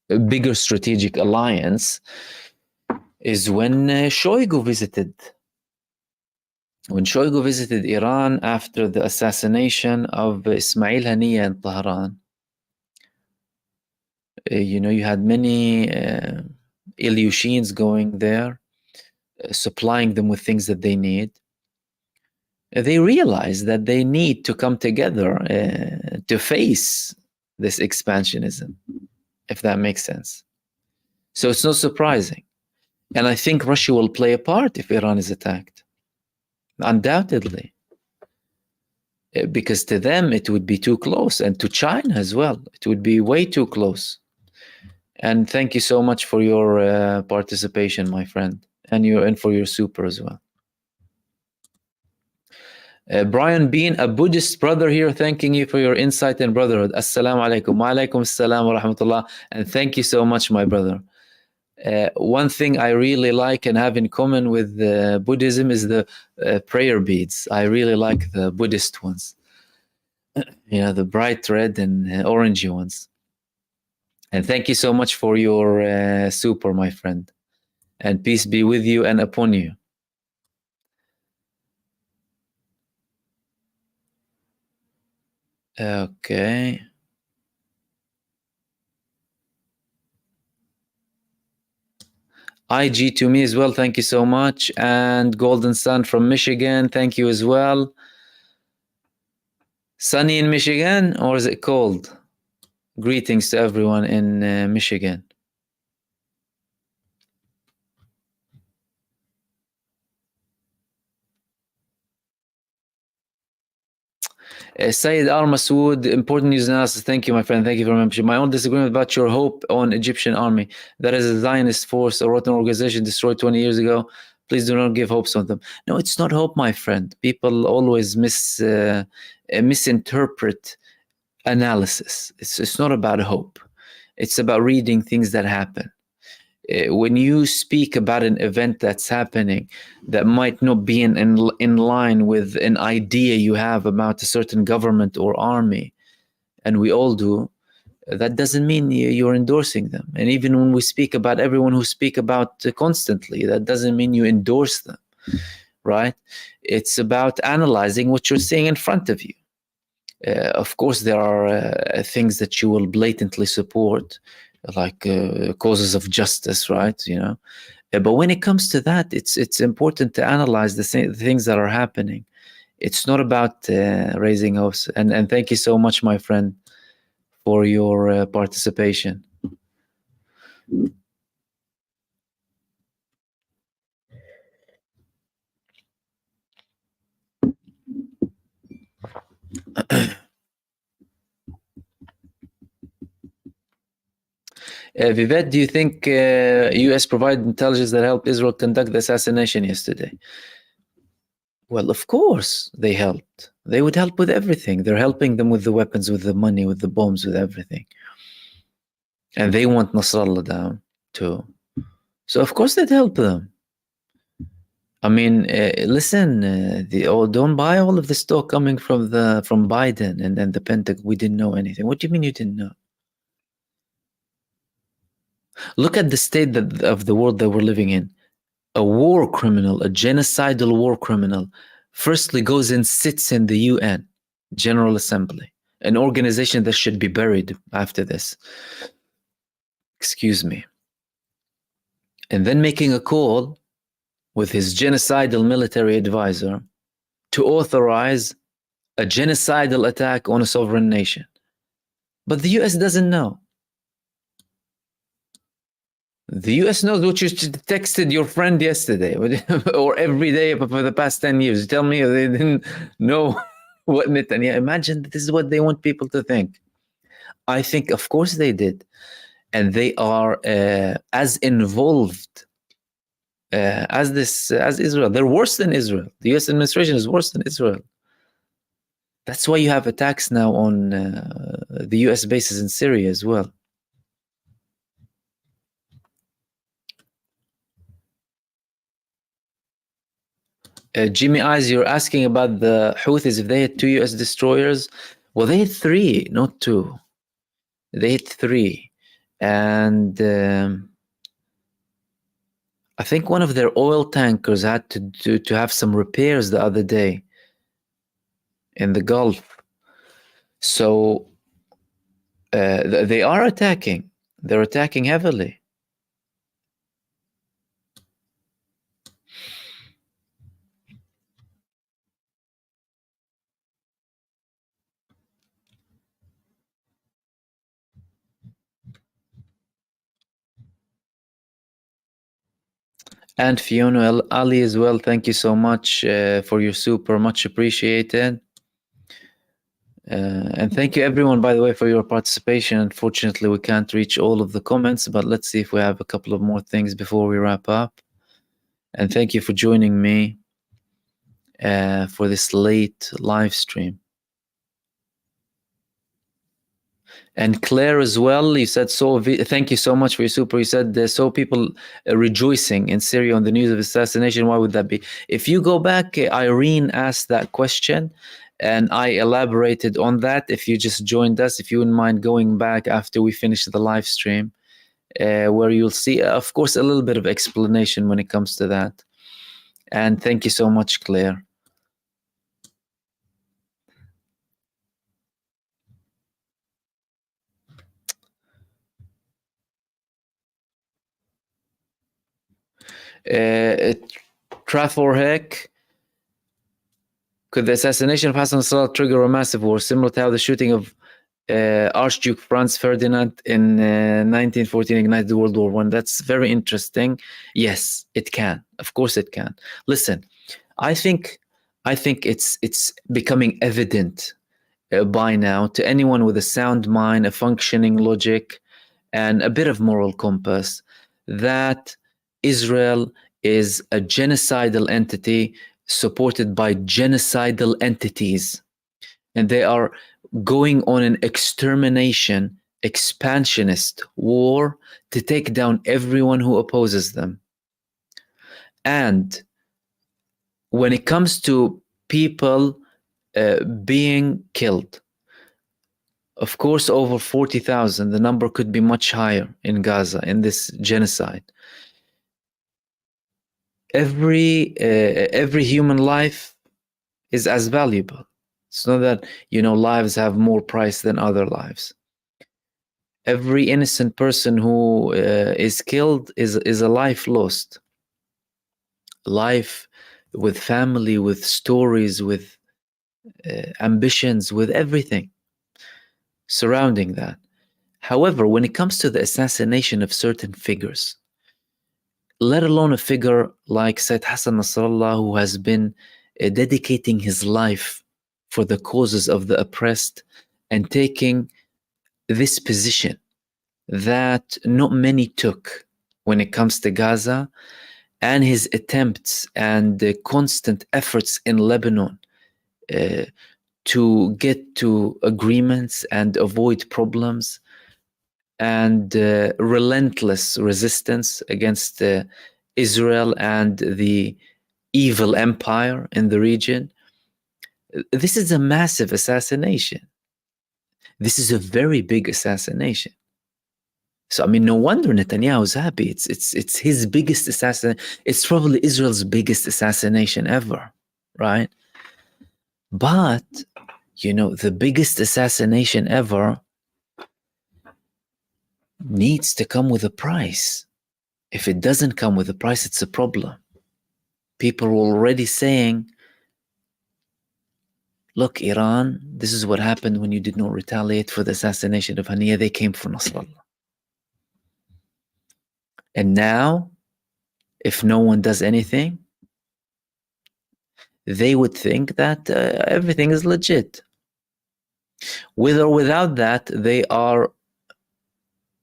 bigger strategic alliance is when Shoigu visited. When Shoigu visited Iran after the assassination of Ismail Haniyeh in Tehran, you had many Ilyushins going there, supplying them with things that they need. They realize that they need to come together to face this expansionism, if that makes sense. So it's not surprising. And I think Russia will play a part if Iran is attacked. Undoubtedly. Because to them, it would be too close. And to China as well. It would be way too close. And thank you so much for your participation, my friend. And for your super as well. Brian Bean, a Buddhist brother here, thanking you for your insight and brotherhood. Assalamu alaikum. Wa alaikum assalam wa rahmatullah. And thank you so much, my brother. One thing I really like and have in common with Buddhism is the prayer beads. I really like the Buddhist ones. The bright red and orangey ones. And thank you so much for your super, my friend. And peace be with you and upon you. Okay. IG to me as well. Thank you so much. And Golden Sun from Michigan. Thank you as well. Sunny in Michigan, or is it cold? Greetings to everyone in Michigan. Sayyid Al Masood, important news analysis. Thank you, my friend. Thank you for membership. My own disagreement about your hope on Egyptian army. That is a Zionist force, a rotten organization destroyed 20 years ago. Please do not give hopes on them. No, it's not hope, my friend. People always misinterpret analysis. It's not about hope. It's about reading things that happen. When you speak about an event that's happening that might not be in line with an idea you have about a certain government or army, and we all do, that doesn't mean you're endorsing them. And even when we speak about everyone who speak about constantly, that doesn't mean you endorse them, right? It's about analyzing what you're seeing in front of you. Of course, there are things that you will blatantly support, like causes of justice, right? But when it comes to that, it's important to analyze the things that are happening. It's not about raising hopes. And thank you so much, my friend, for your participation. Vivette, do you think U.S. provided intelligence that helped Israel conduct the assassination yesterday? Well, of course they helped. They would help with everything. They're helping them with the weapons, with the money, with the bombs, with everything. And they want Nasrallah down too. So of course they'd help them. I mean, listen, don't buy all of the stock coming from Biden and the Pentagon. We didn't know anything. What do you mean you didn't know? Look at the state of the world that we're living in. A war criminal, a genocidal war criminal, firstly goes and sits in the UN General Assembly, an organization that should be buried after this. Excuse me. And then making a call with his genocidal military advisor to authorize a genocidal attack on a sovereign nation. But the US doesn't know. The US knows what you texted your friend yesterday or every day for the past 10 years. You tell me they didn't know what Netanyahu. Imagine this is what they want people to think. I think, of course, they did. And they are as involved as Israel. They're worse than Israel. The US administration is worse than Israel. That's why you have attacks now on the US bases in Syria as well. Jimmy Eyes, you're asking about the Houthis, if they had 2 US destroyers. Well, they had 3, not 2. They had 3. And I think one of their oil tankers had to have some repairs the other day in the Gulf. So they are attacking. They're attacking heavily. And Fiona Ali as well, thank you so much for your super, much appreciated. And thank you everyone, by the way, for your participation. Unfortunately, we can't reach all of the comments, but let's see if we have a couple of more things before we wrap up. And thank you for joining me for this late live stream. And Claire as well, you said, thank you so much for your super. You said, so people rejoicing in Syria on the news of assassination. Why would that be? If you go back, Irene asked that question and I elaborated on that. If you just joined us, if you wouldn't mind going back after we finish the live stream, where you'll see, of course, a little bit of explanation when it comes to that. And thank you so much, Claire. Traforhek, could the assassination of Hassan Nasrallah trigger a massive war similar to how the shooting of Archduke Franz Ferdinand in 1914 ignited the World War I? That's very interesting. Yes, it can. Of course it can. Listen, I think it's becoming evident by now to anyone with a sound mind, a functioning logic, and a bit of moral compass that Israel is a genocidal entity supported by genocidal entities, and they are going on an extermination, expansionist war to take down everyone who opposes them. And when it comes to people being killed, of course, over 40,000, the number could be much higher in Gaza in this genocide. Every human life is as valuable. It's not that, lives have more price than other lives. Every innocent person who is killed is a life lost. Life with family, with stories, with ambitions, with everything surrounding that. However, when it comes to the assassination of certain figures, let alone a figure like Said Hassan Nasrallah, who has been dedicating his life for the causes of the oppressed and taking this position that not many took when it comes to Gaza, and his attempts and the constant efforts in Lebanon to get to agreements and avoid problems, and relentless resistance against Israel and the evil empire in the region. This is a massive assassination. This is a very big assassination. So, no wonder Netanyahu's happy. It's his biggest assassination. It's probably Israel's biggest assassination ever, right? But, the biggest assassination ever needs to come with a price. If it doesn't come with a price, it's a problem. People are already saying, look, Iran, this is what happened when you did not retaliate for the assassination of Haniyeh. They came for Nasrallah. And now, if no one does anything, they would think that everything is legit. With or without that, they are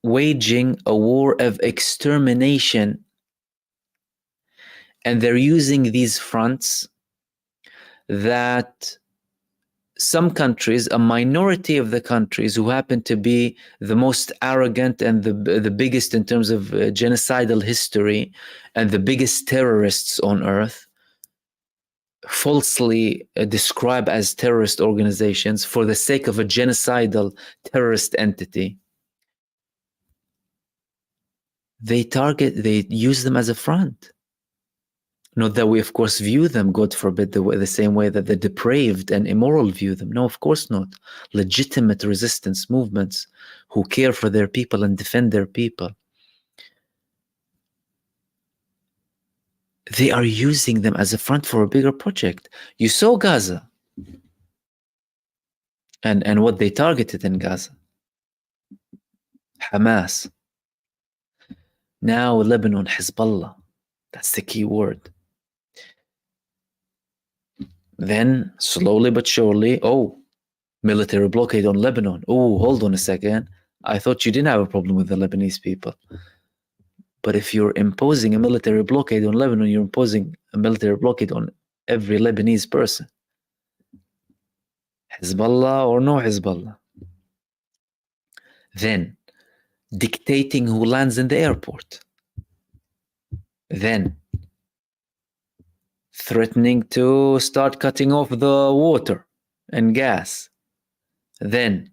waging a war of extermination, and they're using these fronts that some countries, a minority of the countries who happen to be the most arrogant and the biggest in terms of genocidal history and the biggest terrorists on earth, falsely describe as terrorist organizations for the sake of a genocidal terrorist entity. They use them as a front. Not that we, of course, view them, God forbid, the same way that the depraved and immoral view them. No, of course not. Legitimate resistance movements who care for their people and defend their people. They are using them as a front for a bigger project. You saw Gaza and what they targeted in Gaza. Hamas. Now Lebanon, Hezbollah. That's the key word. Then, slowly but surely, military blockade on Lebanon. Oh, hold on a second. I thought you didn't have a problem with the Lebanese people. But if you're imposing a military blockade on Lebanon, you're imposing a military blockade on every Lebanese person. Hezbollah or no Hezbollah. Then, dictating who lands in the airport. Then, threatening to start cutting off the water and gas. Then,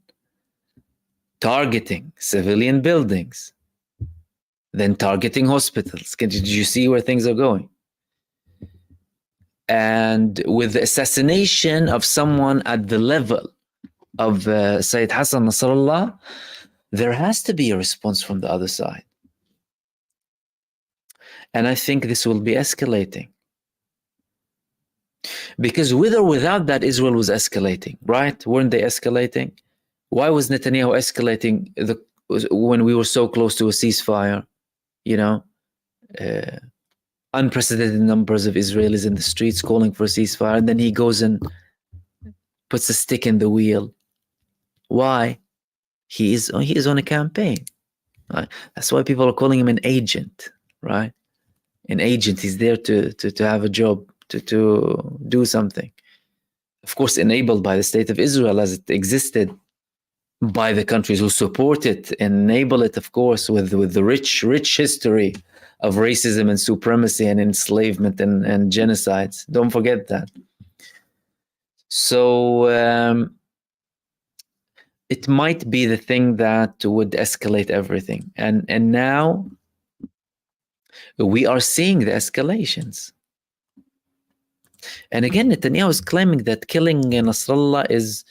targeting civilian buildings. Then targeting hospitals. Did you see where things are going? And with the assassination of someone at the level of Sayyid Hassan Nasrallah, there has to be a response from the other side. And I think this will be escalating. Because with or without that, Israel was escalating, right? Weren't they escalating? Why was Netanyahu escalating when we were so close to a ceasefire? Unprecedented numbers of Israelis in the streets calling for a ceasefire, and then he goes and puts a stick in the wheel. Why? He is on a campaign. Right? That's why people are calling him an agent, right? An agent. He's there to have a job, to do something. Of course, enabled by the state of Israel as it existed, by the countries who support it, enable it, of course, with the rich history of racism and supremacy and enslavement and genocides. Don't forget that. So it might be the thing that would escalate everything. And now we are seeing the escalations. And again, Netanyahu is claiming that killing Nasrallah is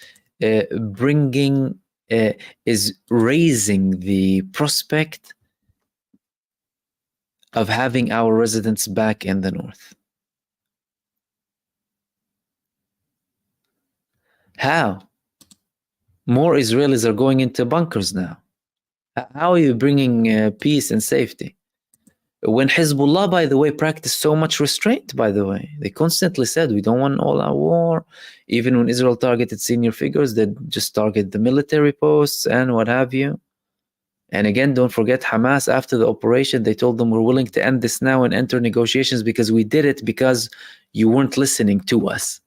is raising the prospect of having our residents back in the north. How? More Israelis are going into bunkers now. How are you bringing peace and safety? When Hezbollah, by the way, practiced so much restraint, by the way, they constantly said, we don't want all-out war. Even when Israel targeted senior figures, they just target the military posts and what have you. And again, don't forget Hamas, after the operation, they told them, we're willing to end this now and enter negotiations because we did it because you weren't listening to us.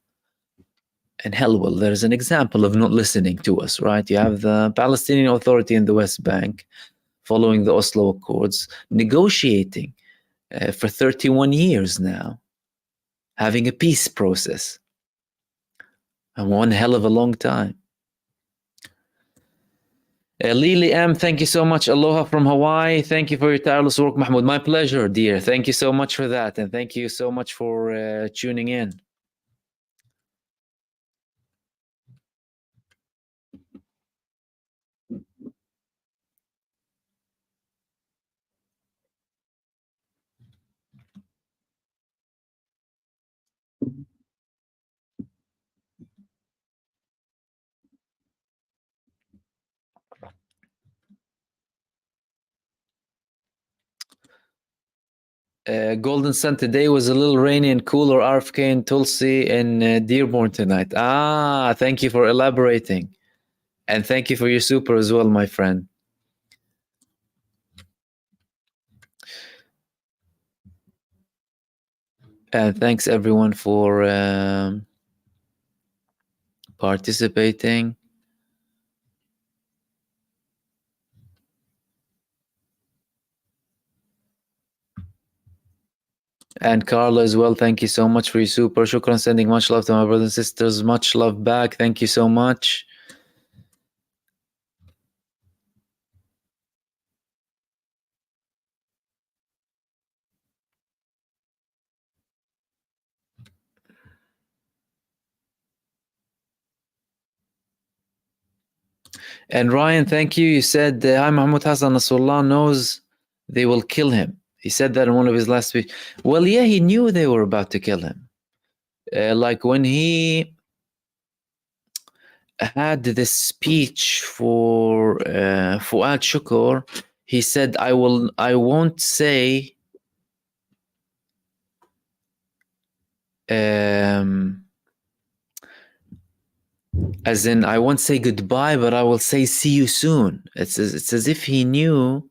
And hell, well, there's an example of not listening to us, right? You have the Palestinian Authority in the West Bank, following the Oslo Accords, negotiating for 31 years now, having a peace process. And one hell of a long time. Lily M, thank you so much. Aloha from Hawaii. Thank you for your tireless work, Mahmoud. My pleasure, dear. Thank you so much for that. And thank you so much for tuning in. Golden Sun, today was a little rainy and cooler. RFK and Tulsi in Dearborn tonight. Thank you for elaborating. And thank you for your super as well, my friend. And thanks everyone for participating. And Carla as well, thank you so much for your super. Shukran, sending much love to my brothers and sisters. Much love back. Thank you so much. And Ryan, thank you. You said, hi, Mahmoud Hassan Nasrallah knows they will kill him. He said that in one of his last speeches. Well, yeah, he knew they were about to kill him. Like when he had this speech for Fuad Shukr, he said, I won't say as in, I won't say goodbye, but I will say see you soon. It's as if he knew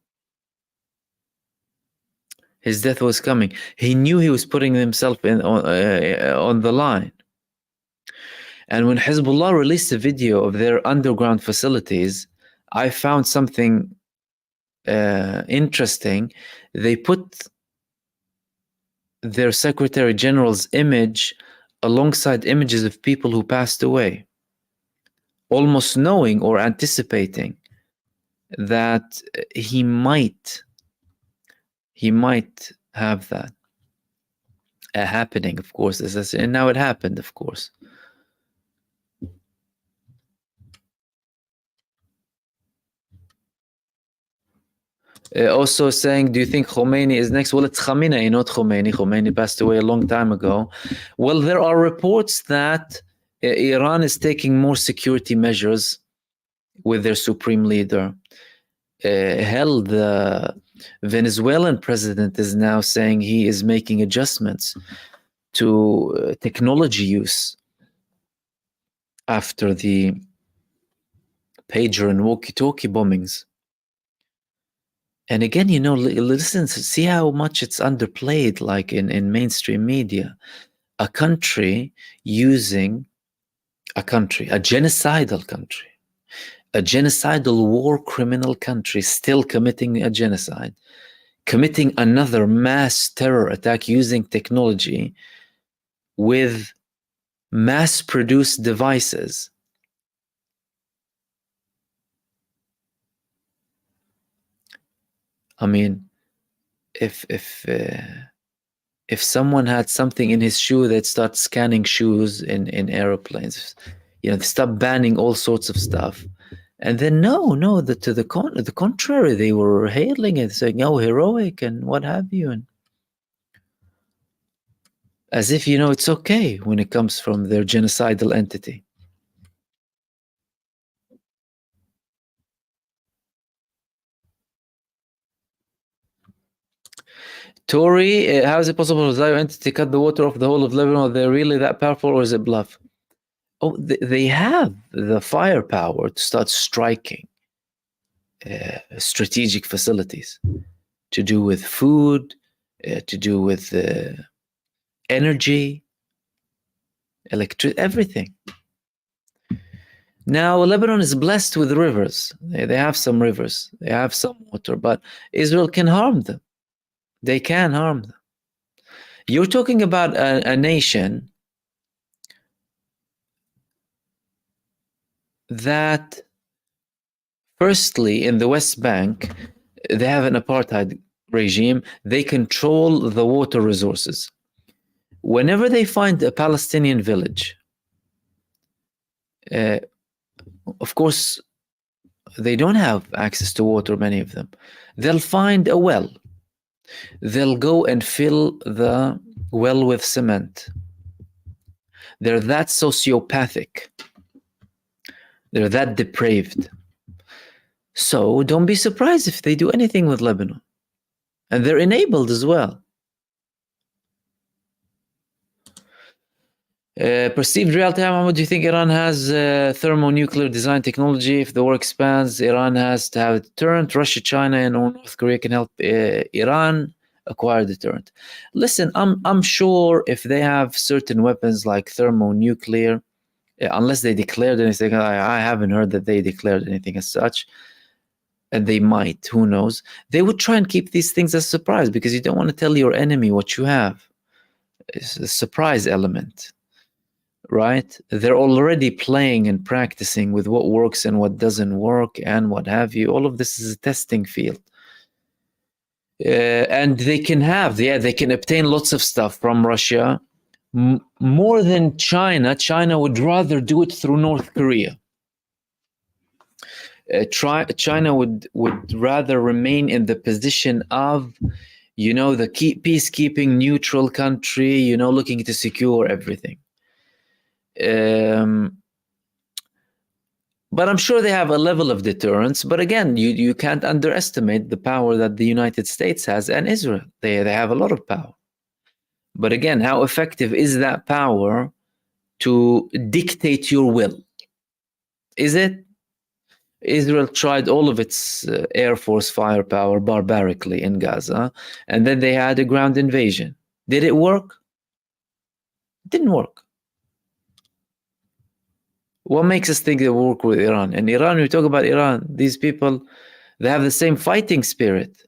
his death was coming. He knew he was putting himself on the line. And when Hezbollah released a video of their underground facilities, I found something interesting. They put their Secretary General's image alongside images of people who passed away, almost knowing or anticipating that he might have that happening, of course. And now it happened, of course. Also saying, do you think Khomeini is next? Well, it's Khamenei, not Khomeini. Khomeini passed away a long time ago. Well, there are reports that Iran is taking more security measures with their supreme leader. Hell, the Venezuelan president is now saying he is making adjustments to technology use after the pager and walkie-talkie bombings. And again, you know, listen, see how much it's underplayed, like in mainstream media. A country using a genocidal country, a genocidal war criminal country still committing a genocide, committing another mass terror attack using technology with mass-produced devices. I mean, if someone had something in his shoe that starts scanning shoes in airplanes, you know, stop banning all sorts of stuff, and then to the contrary, they were hailing it, saying, "Oh, heroic," and what have you, and as if, you know, it's okay when it comes from their genocidal entity. Tory, how is it possible for the Zionist entity to cut the water off the whole of Lebanon? Are they really that powerful, or is it bluff? Oh, they have the firepower to start striking strategic facilities, to do with food, to do with energy, electricity, everything. Now, Lebanon is blessed with rivers. They have some rivers, they have some water, but Israel can harm them. They can harm them. You're talking about a nation that, firstly, in the West Bank, they have an apartheid regime. They control the water resources. Whenever they find a Palestinian village, of course, they don't have access to water, many of them. They'll find a well. They'll go and fill the well with cement. They're that sociopathic. They're that depraved. So don't be surprised if they do anything with Lebanon. And they're enabled as well. Perceived reality, Mahmoud, do you think Iran has thermonuclear design technology? If the war expands, Iran has to have a deterrent. Russia, China, and North Korea can help Iran acquire a deterrent. Listen, I'm sure if they have certain weapons like thermonuclear, unless they declared anything, I haven't heard that they declared anything as such, and they might, who knows, they would try and keep these things as a surprise, because you don't want to tell your enemy what you have. It's a surprise element, right? They're already playing and practicing with what works and what doesn't work and what have you. All of this is a testing field. And they can obtain lots of stuff from Russia, more than China. China would rather do it through North Korea. China would rather remain in the position of, you know, the peacekeeping neutral country, you know, looking to secure everything. But I'm sure they have a level of deterrence. But again, you can't underestimate the power that the United States has and Israel. They have a lot of power. But again, how effective is that power to dictate your will? Is it? Israel tried all of its Air Force firepower barbarically in Gaza, and then they had a ground invasion. Did it work? It didn't work. What makes us think they will work with Iran? And Iran, we talk about Iran, these people, they have the same fighting spirit.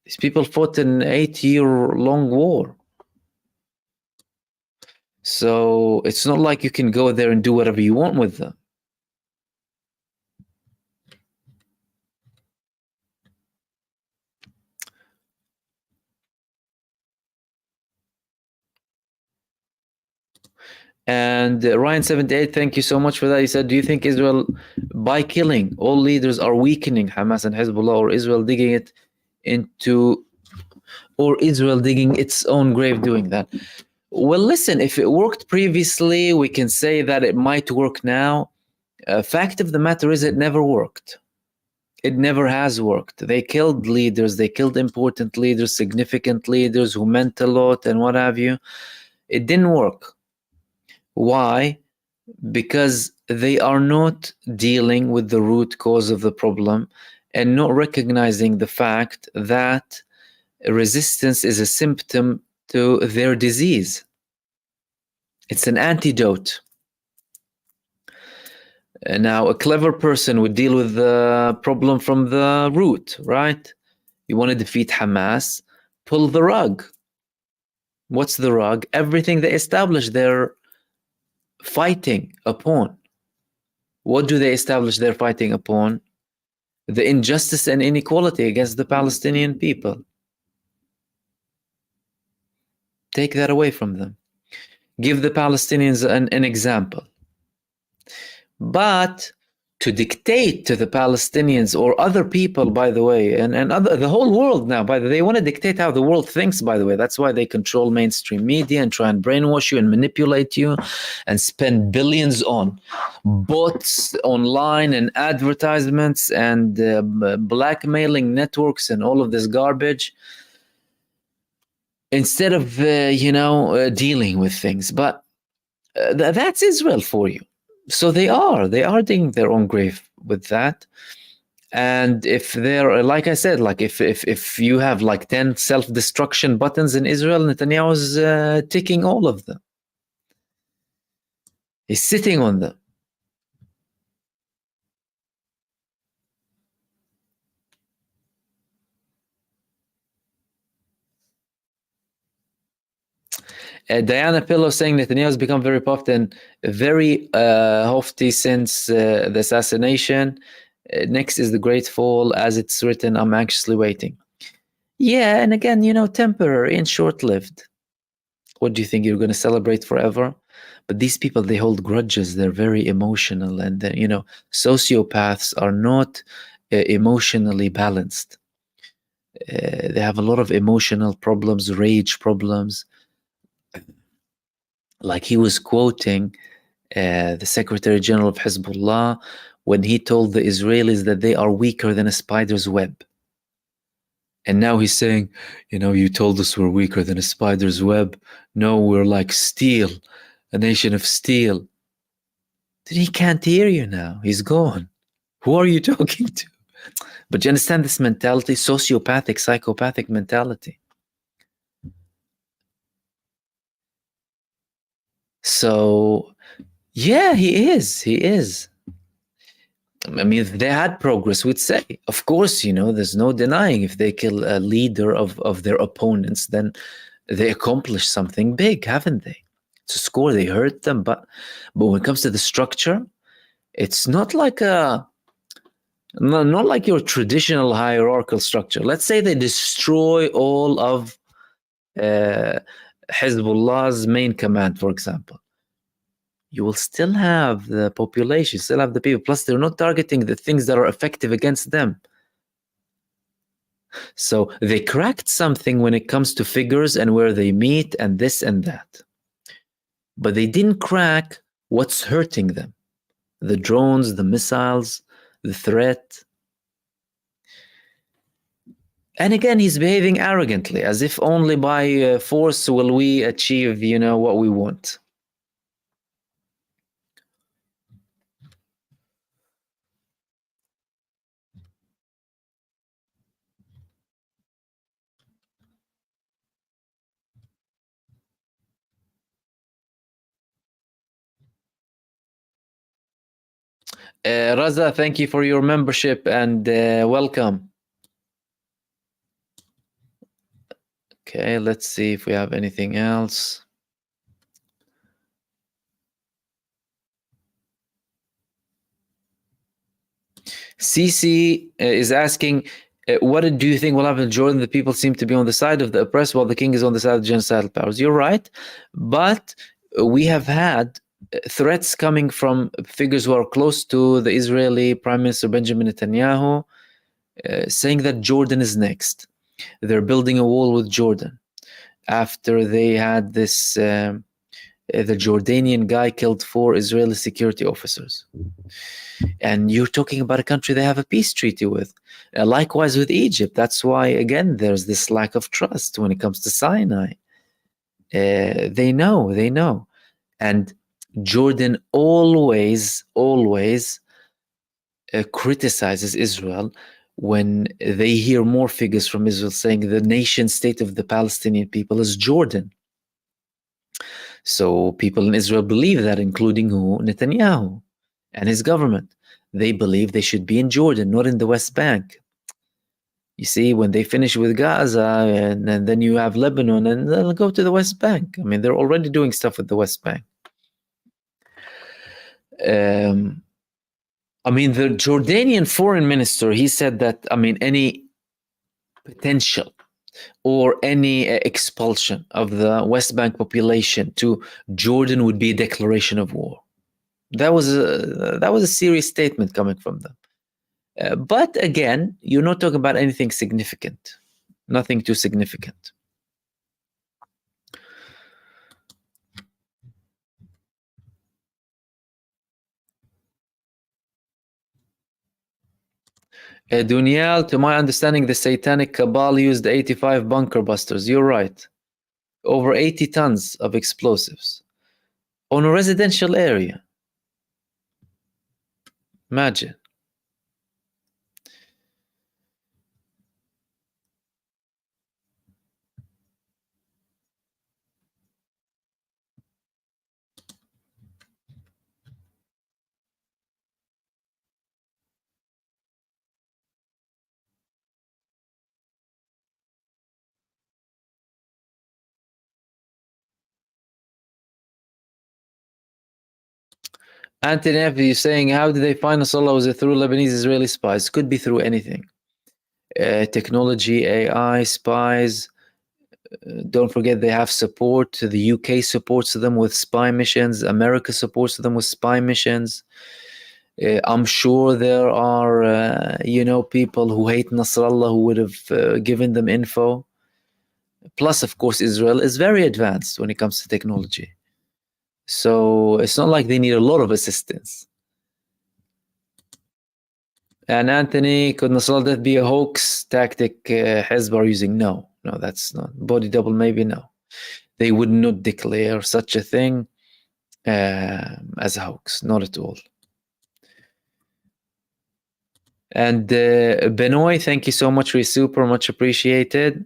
These people fought an 8-year-long war. So it's not like you can go there and do whatever you want with them. And Ryan78, thank you so much for that. He said, do you think Israel, by killing all leaders, are weakening Hamas and Hezbollah, or Israel digging its own grave doing that? Well, listen, if it worked previously, we can say that it might work now. Fact of the matter is it never worked. It never has worked. They killed leaders. They killed important leaders, significant leaders who meant a lot and what have you. It didn't work. Why? Because they are not dealing with the root cause of the problem and not recognizing the fact that resistance is a symptom to their disease. It's an antidote. Now, a clever person would deal with the problem from the root, right? You want to defeat Hamas, pull the rug. What's the rug? Everything they established they're fighting upon. What do they establish they're fighting upon? The injustice and inequality against the Palestinian people. Take that away from them. Give the Palestinians an example. But to dictate to the Palestinians or other people, by the way, and the whole world now, by the way, they want to dictate how the world thinks, by the way. That's why they control mainstream media and try and brainwash you and manipulate you and spend billions on bots online and advertisements and blackmailing networks and all of this garbage instead of, dealing with things. But that's Israel for you. So they are digging their own grave with that. And if they're, like I said, like if you have like 10 self-destruction buttons in Israel, Netanyahu's ticking all of them. He's sitting on them. Diana Pillow saying Netanyahu has become very puffed and very hofty since the assassination. Next is the great fall, as it's written. I'm anxiously waiting. Yeah, and again, temporary and short-lived. What do you think? You're going to celebrate forever? But these people, they hold grudges. They're very emotional, and sociopaths are not emotionally balanced. They have a lot of emotional problems, rage problems. Like he was quoting the Secretary General of Hezbollah when he told the Israelis that they are weaker than a spider's web. And now he's saying, you told us we're weaker than a spider's web. No, we're like steel, a nation of steel. He can't hear you now. He's gone. Who are you talking to? But you understand this mentality, sociopathic, psychopathic mentality. So, yeah, he is. I mean, if they had progress, we'd say, of course, there's no denying if they kill a leader of their opponents, then they accomplished something big, haven't they? It's a score, they hurt them, but when it comes to the structure, it's not like not like your traditional hierarchical structure. Let's say they destroy all of Hezbollah's main command, for example. You will still have the population, still have the people. Plus, they're not targeting the things that are effective against them. So they cracked something when it comes to figures and where they meet and this and that. But they didn't crack what's hurting them. The drones, the missiles, the threat. And again, he's behaving arrogantly, as if only by force will we achieve, what we want. Raza, thank you for your membership and welcome. Okay, let's see if we have anything else. CC is asking, what do you think will happen in Jordan? The people seem to be on the side of the oppressed while the king is on the side of the genocidal powers. You're right, but we have had threats coming from figures who are close to the Israeli Prime Minister Benjamin Netanyahu, saying that Jordan is next. They're building a wall with Jordan after they had this, the Jordanian guy killed 4 Israeli security officers. And you're talking about a country they have a peace treaty with. Likewise with Egypt. That's why, again, there's this lack of trust when it comes to Sinai. They know. And Jordan always criticizes Israel when they hear more figures from Israel saying the nation state of the Palestinian people is Jordan. So people in Israel believe that, including who? Netanyahu and his government. They believe they should be in Jordan, not in the West Bank. You see, when they finish with Gaza and then you have Lebanon, and they'll go to the West Bank. I mean, they're already doing stuff with the West Bank. I mean, the Jordanian foreign minister, he said that, any potential or any expulsion of the West Bank population to Jordan would be a declaration of war. That was a serious statement coming from them. But again, you're not talking about anything significant. Nothing too significant. Dunial, to my understanding, the satanic cabal used 85 bunker busters. You're right. Over 80 tons of explosives on a residential area. Imagine. Anthony F, you're saying, how did they find Nasrallah? Was it through Lebanese Israeli spies? Could be through anything. Technology, AI, spies. Don't forget they have support. The UK supports them with spy missions. America supports them with spy missions. I'm sure there are, people who hate Nasrallah who would have given them info. Plus, of course, Israel is very advanced when it comes to technology. So it's not like they need a lot of assistance. And Anthony, could Nasrallah death be a hoax tactic Hezbollah are using? No, that's not. Body double, maybe no. They would not declare such a thing as a hoax, not at all. And Benoit, thank you so much for your super, much appreciated.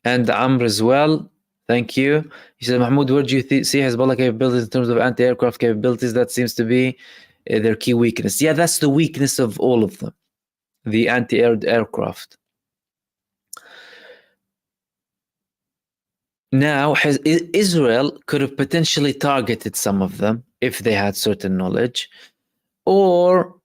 And Amr as well, thank you. He said, Mahmoud, where do you see Hezbollah capabilities in terms of anti-aircraft capabilities? That seems to be their key weakness. Yeah, that's the weakness of all of them, the anti-aircraft. Now, Israel could have potentially targeted some of them if they had certain knowledge, or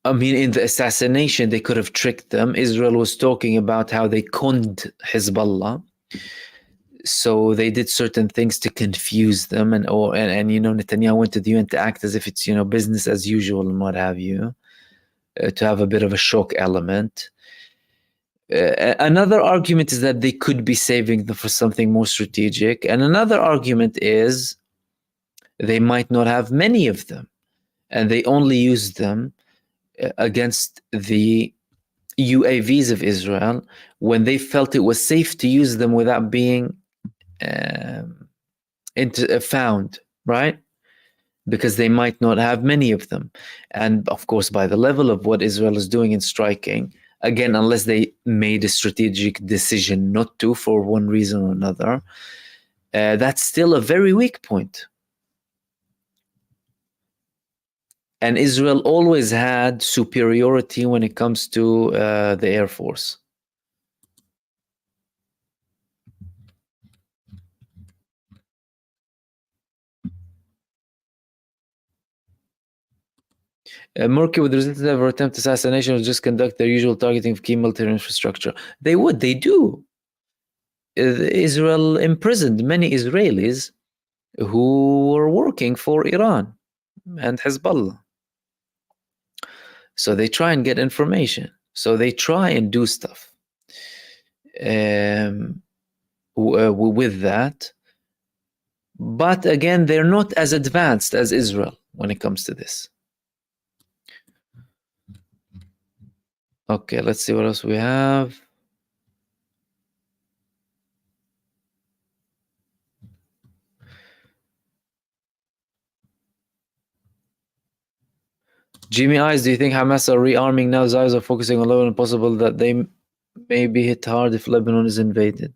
in the assassination, they could have tricked them. Israel was talking about how they conned Hezbollah. So they did certain things to confuse them, and Netanyahu went to the UN to act as if it's business as usual and what have you, to have a bit of a shock element. Another argument is that they could be saving them for something more strategic, and another argument is they might not have many of them. and they only used them against the UAVs of Israel when they felt it was safe to use them without being found, right? Because they might not have many of them. And of course, by the level of what Israel is doing in striking, again, unless they made a strategic decision not to for one reason or another, that's still a very weak point. And Israel always had superiority when it comes to the Air Force. Murky would resist ever attempt assassination or just conduct their usual targeting of key military infrastructure. They do. Israel imprisoned many Israelis who were working for Iran and Hezbollah. So they try and get information. So they try and do stuff with that. But again, they're not as advanced as Israel when it comes to this. Okay, let's see what else we have. Jimmy Eyes, do you think Hamas are rearming now? Zayas are focusing on Lebanon, possible that they may be hit hard if Lebanon is invaded.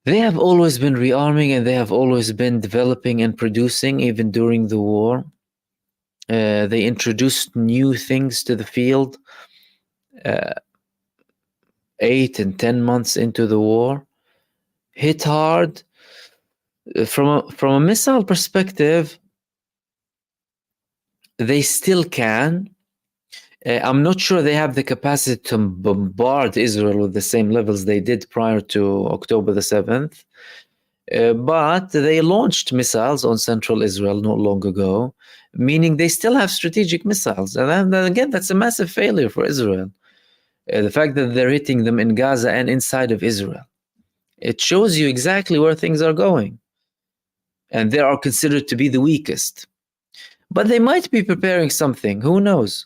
They have always been rearming, and they have always been developing and producing, even during the war. They introduced new things to the field 8 and 10 months into the war. Hit hard. From a missile perspective, they still can. I'm not sure they have the capacity to bombard Israel with the same levels they did prior to October the 7th. But they launched missiles on central Israel not long ago, meaning they still have strategic missiles. And then again, that's a massive failure for Israel. The fact that they're hitting them in Gaza and inside of Israel. It shows you exactly where things are going. And they are considered to be the weakest. But they might be preparing something. Who knows?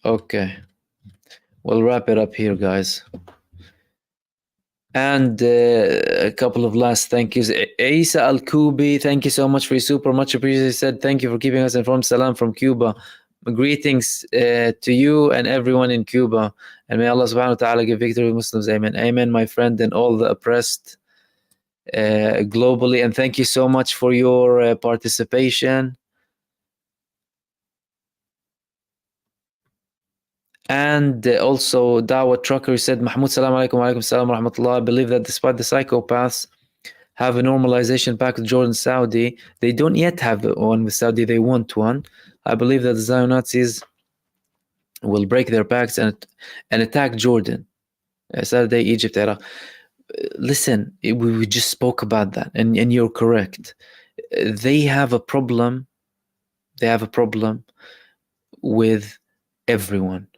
Okay. We'll wrap it up here, guys. And a couple of last thank yous. Isa Al-Kubi, thank you so much for your super, much appreciated. Said, thank you for keeping us informed. Salam from Cuba. Greetings to you and everyone in Cuba. And may Allah subhanahu wa ta'ala give victory to Muslims. Amen. Amen, my friend, and all the oppressed globally. And thank you so much for your participation. And also Dawah Trucker said, Mahmoud, salam alaikum wa alaikum salam wa rahmatullah. I believe that despite the psychopaths have a normalization pact with Jordan, Saudi, they don't yet have one with Saudi. They want one. I believe that the Zion Nazis will break their pacts and attack Jordan, Saturday, Egypt, Iraq. Listen, we just spoke about that, and you're correct. They have a problem. They have a problem with everyone.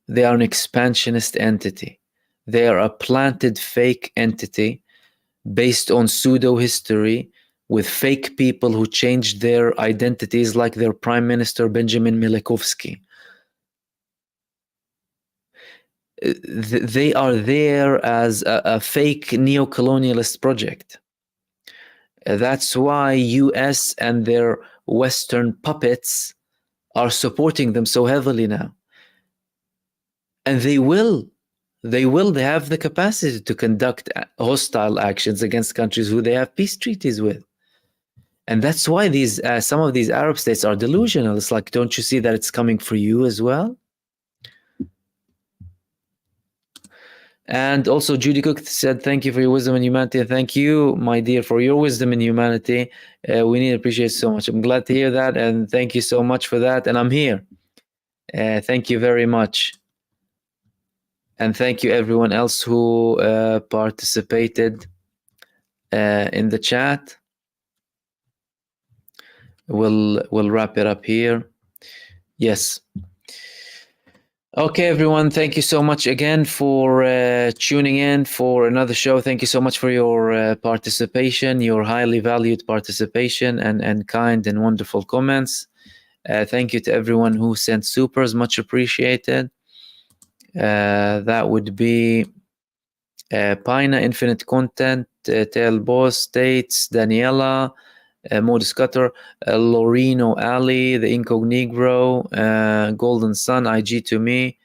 They are an expansionist entity. They are a planted fake entity based on pseudo history with fake people who changed their identities, like their Prime Minister Benjamin Milikovsky. They are there as a fake neo-colonialist project. That's why US and their Western puppets are supporting them so heavily now. And they have the capacity to conduct hostile actions against countries who they have peace treaties with. And that's why these some of these Arab states are delusional. It's like, don't you see that it's coming for you as well? And also Judy Cook said, thank you for your wisdom and humanity. And thank you, my dear, for your wisdom and humanity. We need to appreciate so much. I'm glad to hear that. And thank you so much for that. And I'm here. Thank you very much. And thank you everyone else who participated in the chat. We'll wrap it up here. Yes. Okay, everyone, thank you so much again for tuning in for another show. Thank you so much for your participation, your highly valued participation, and kind and wonderful comments. Thank you to everyone who sent supers, much appreciated. That would be Pina, Infinite Content, Tail Boss, States, Daniela, Modus Cutter, Lorino Ali, The Incognegro, Golden Sun, IG to me,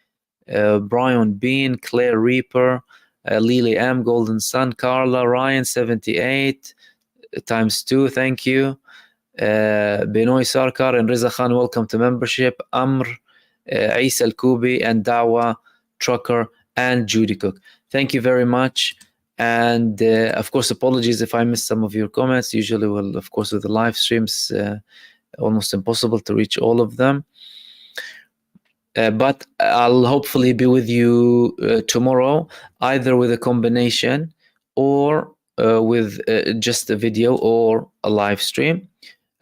Brian Bean, Claire Reaper, Lily M, Golden Sun, Carla, Ryan 78 times 2, thank you. Benoy Sarkar and Reza Khan, welcome to membership. Amr, Isa Al-Kubi, and Dawa, Trucker, and Judy Cook. Thank you very much. And of course, apologies if I missed some of your comments. Usually, well, of course, with the live streams, almost impossible to reach all of them. But I'll hopefully be with you tomorrow, either with a combination or with just a video or a live stream.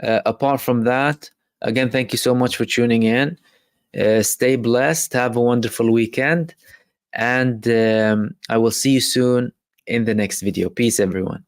Apart from that, again, thank you so much for tuning in. Stay blessed. Have a wonderful weekend. And I will see you soon in the next video. Peace, everyone.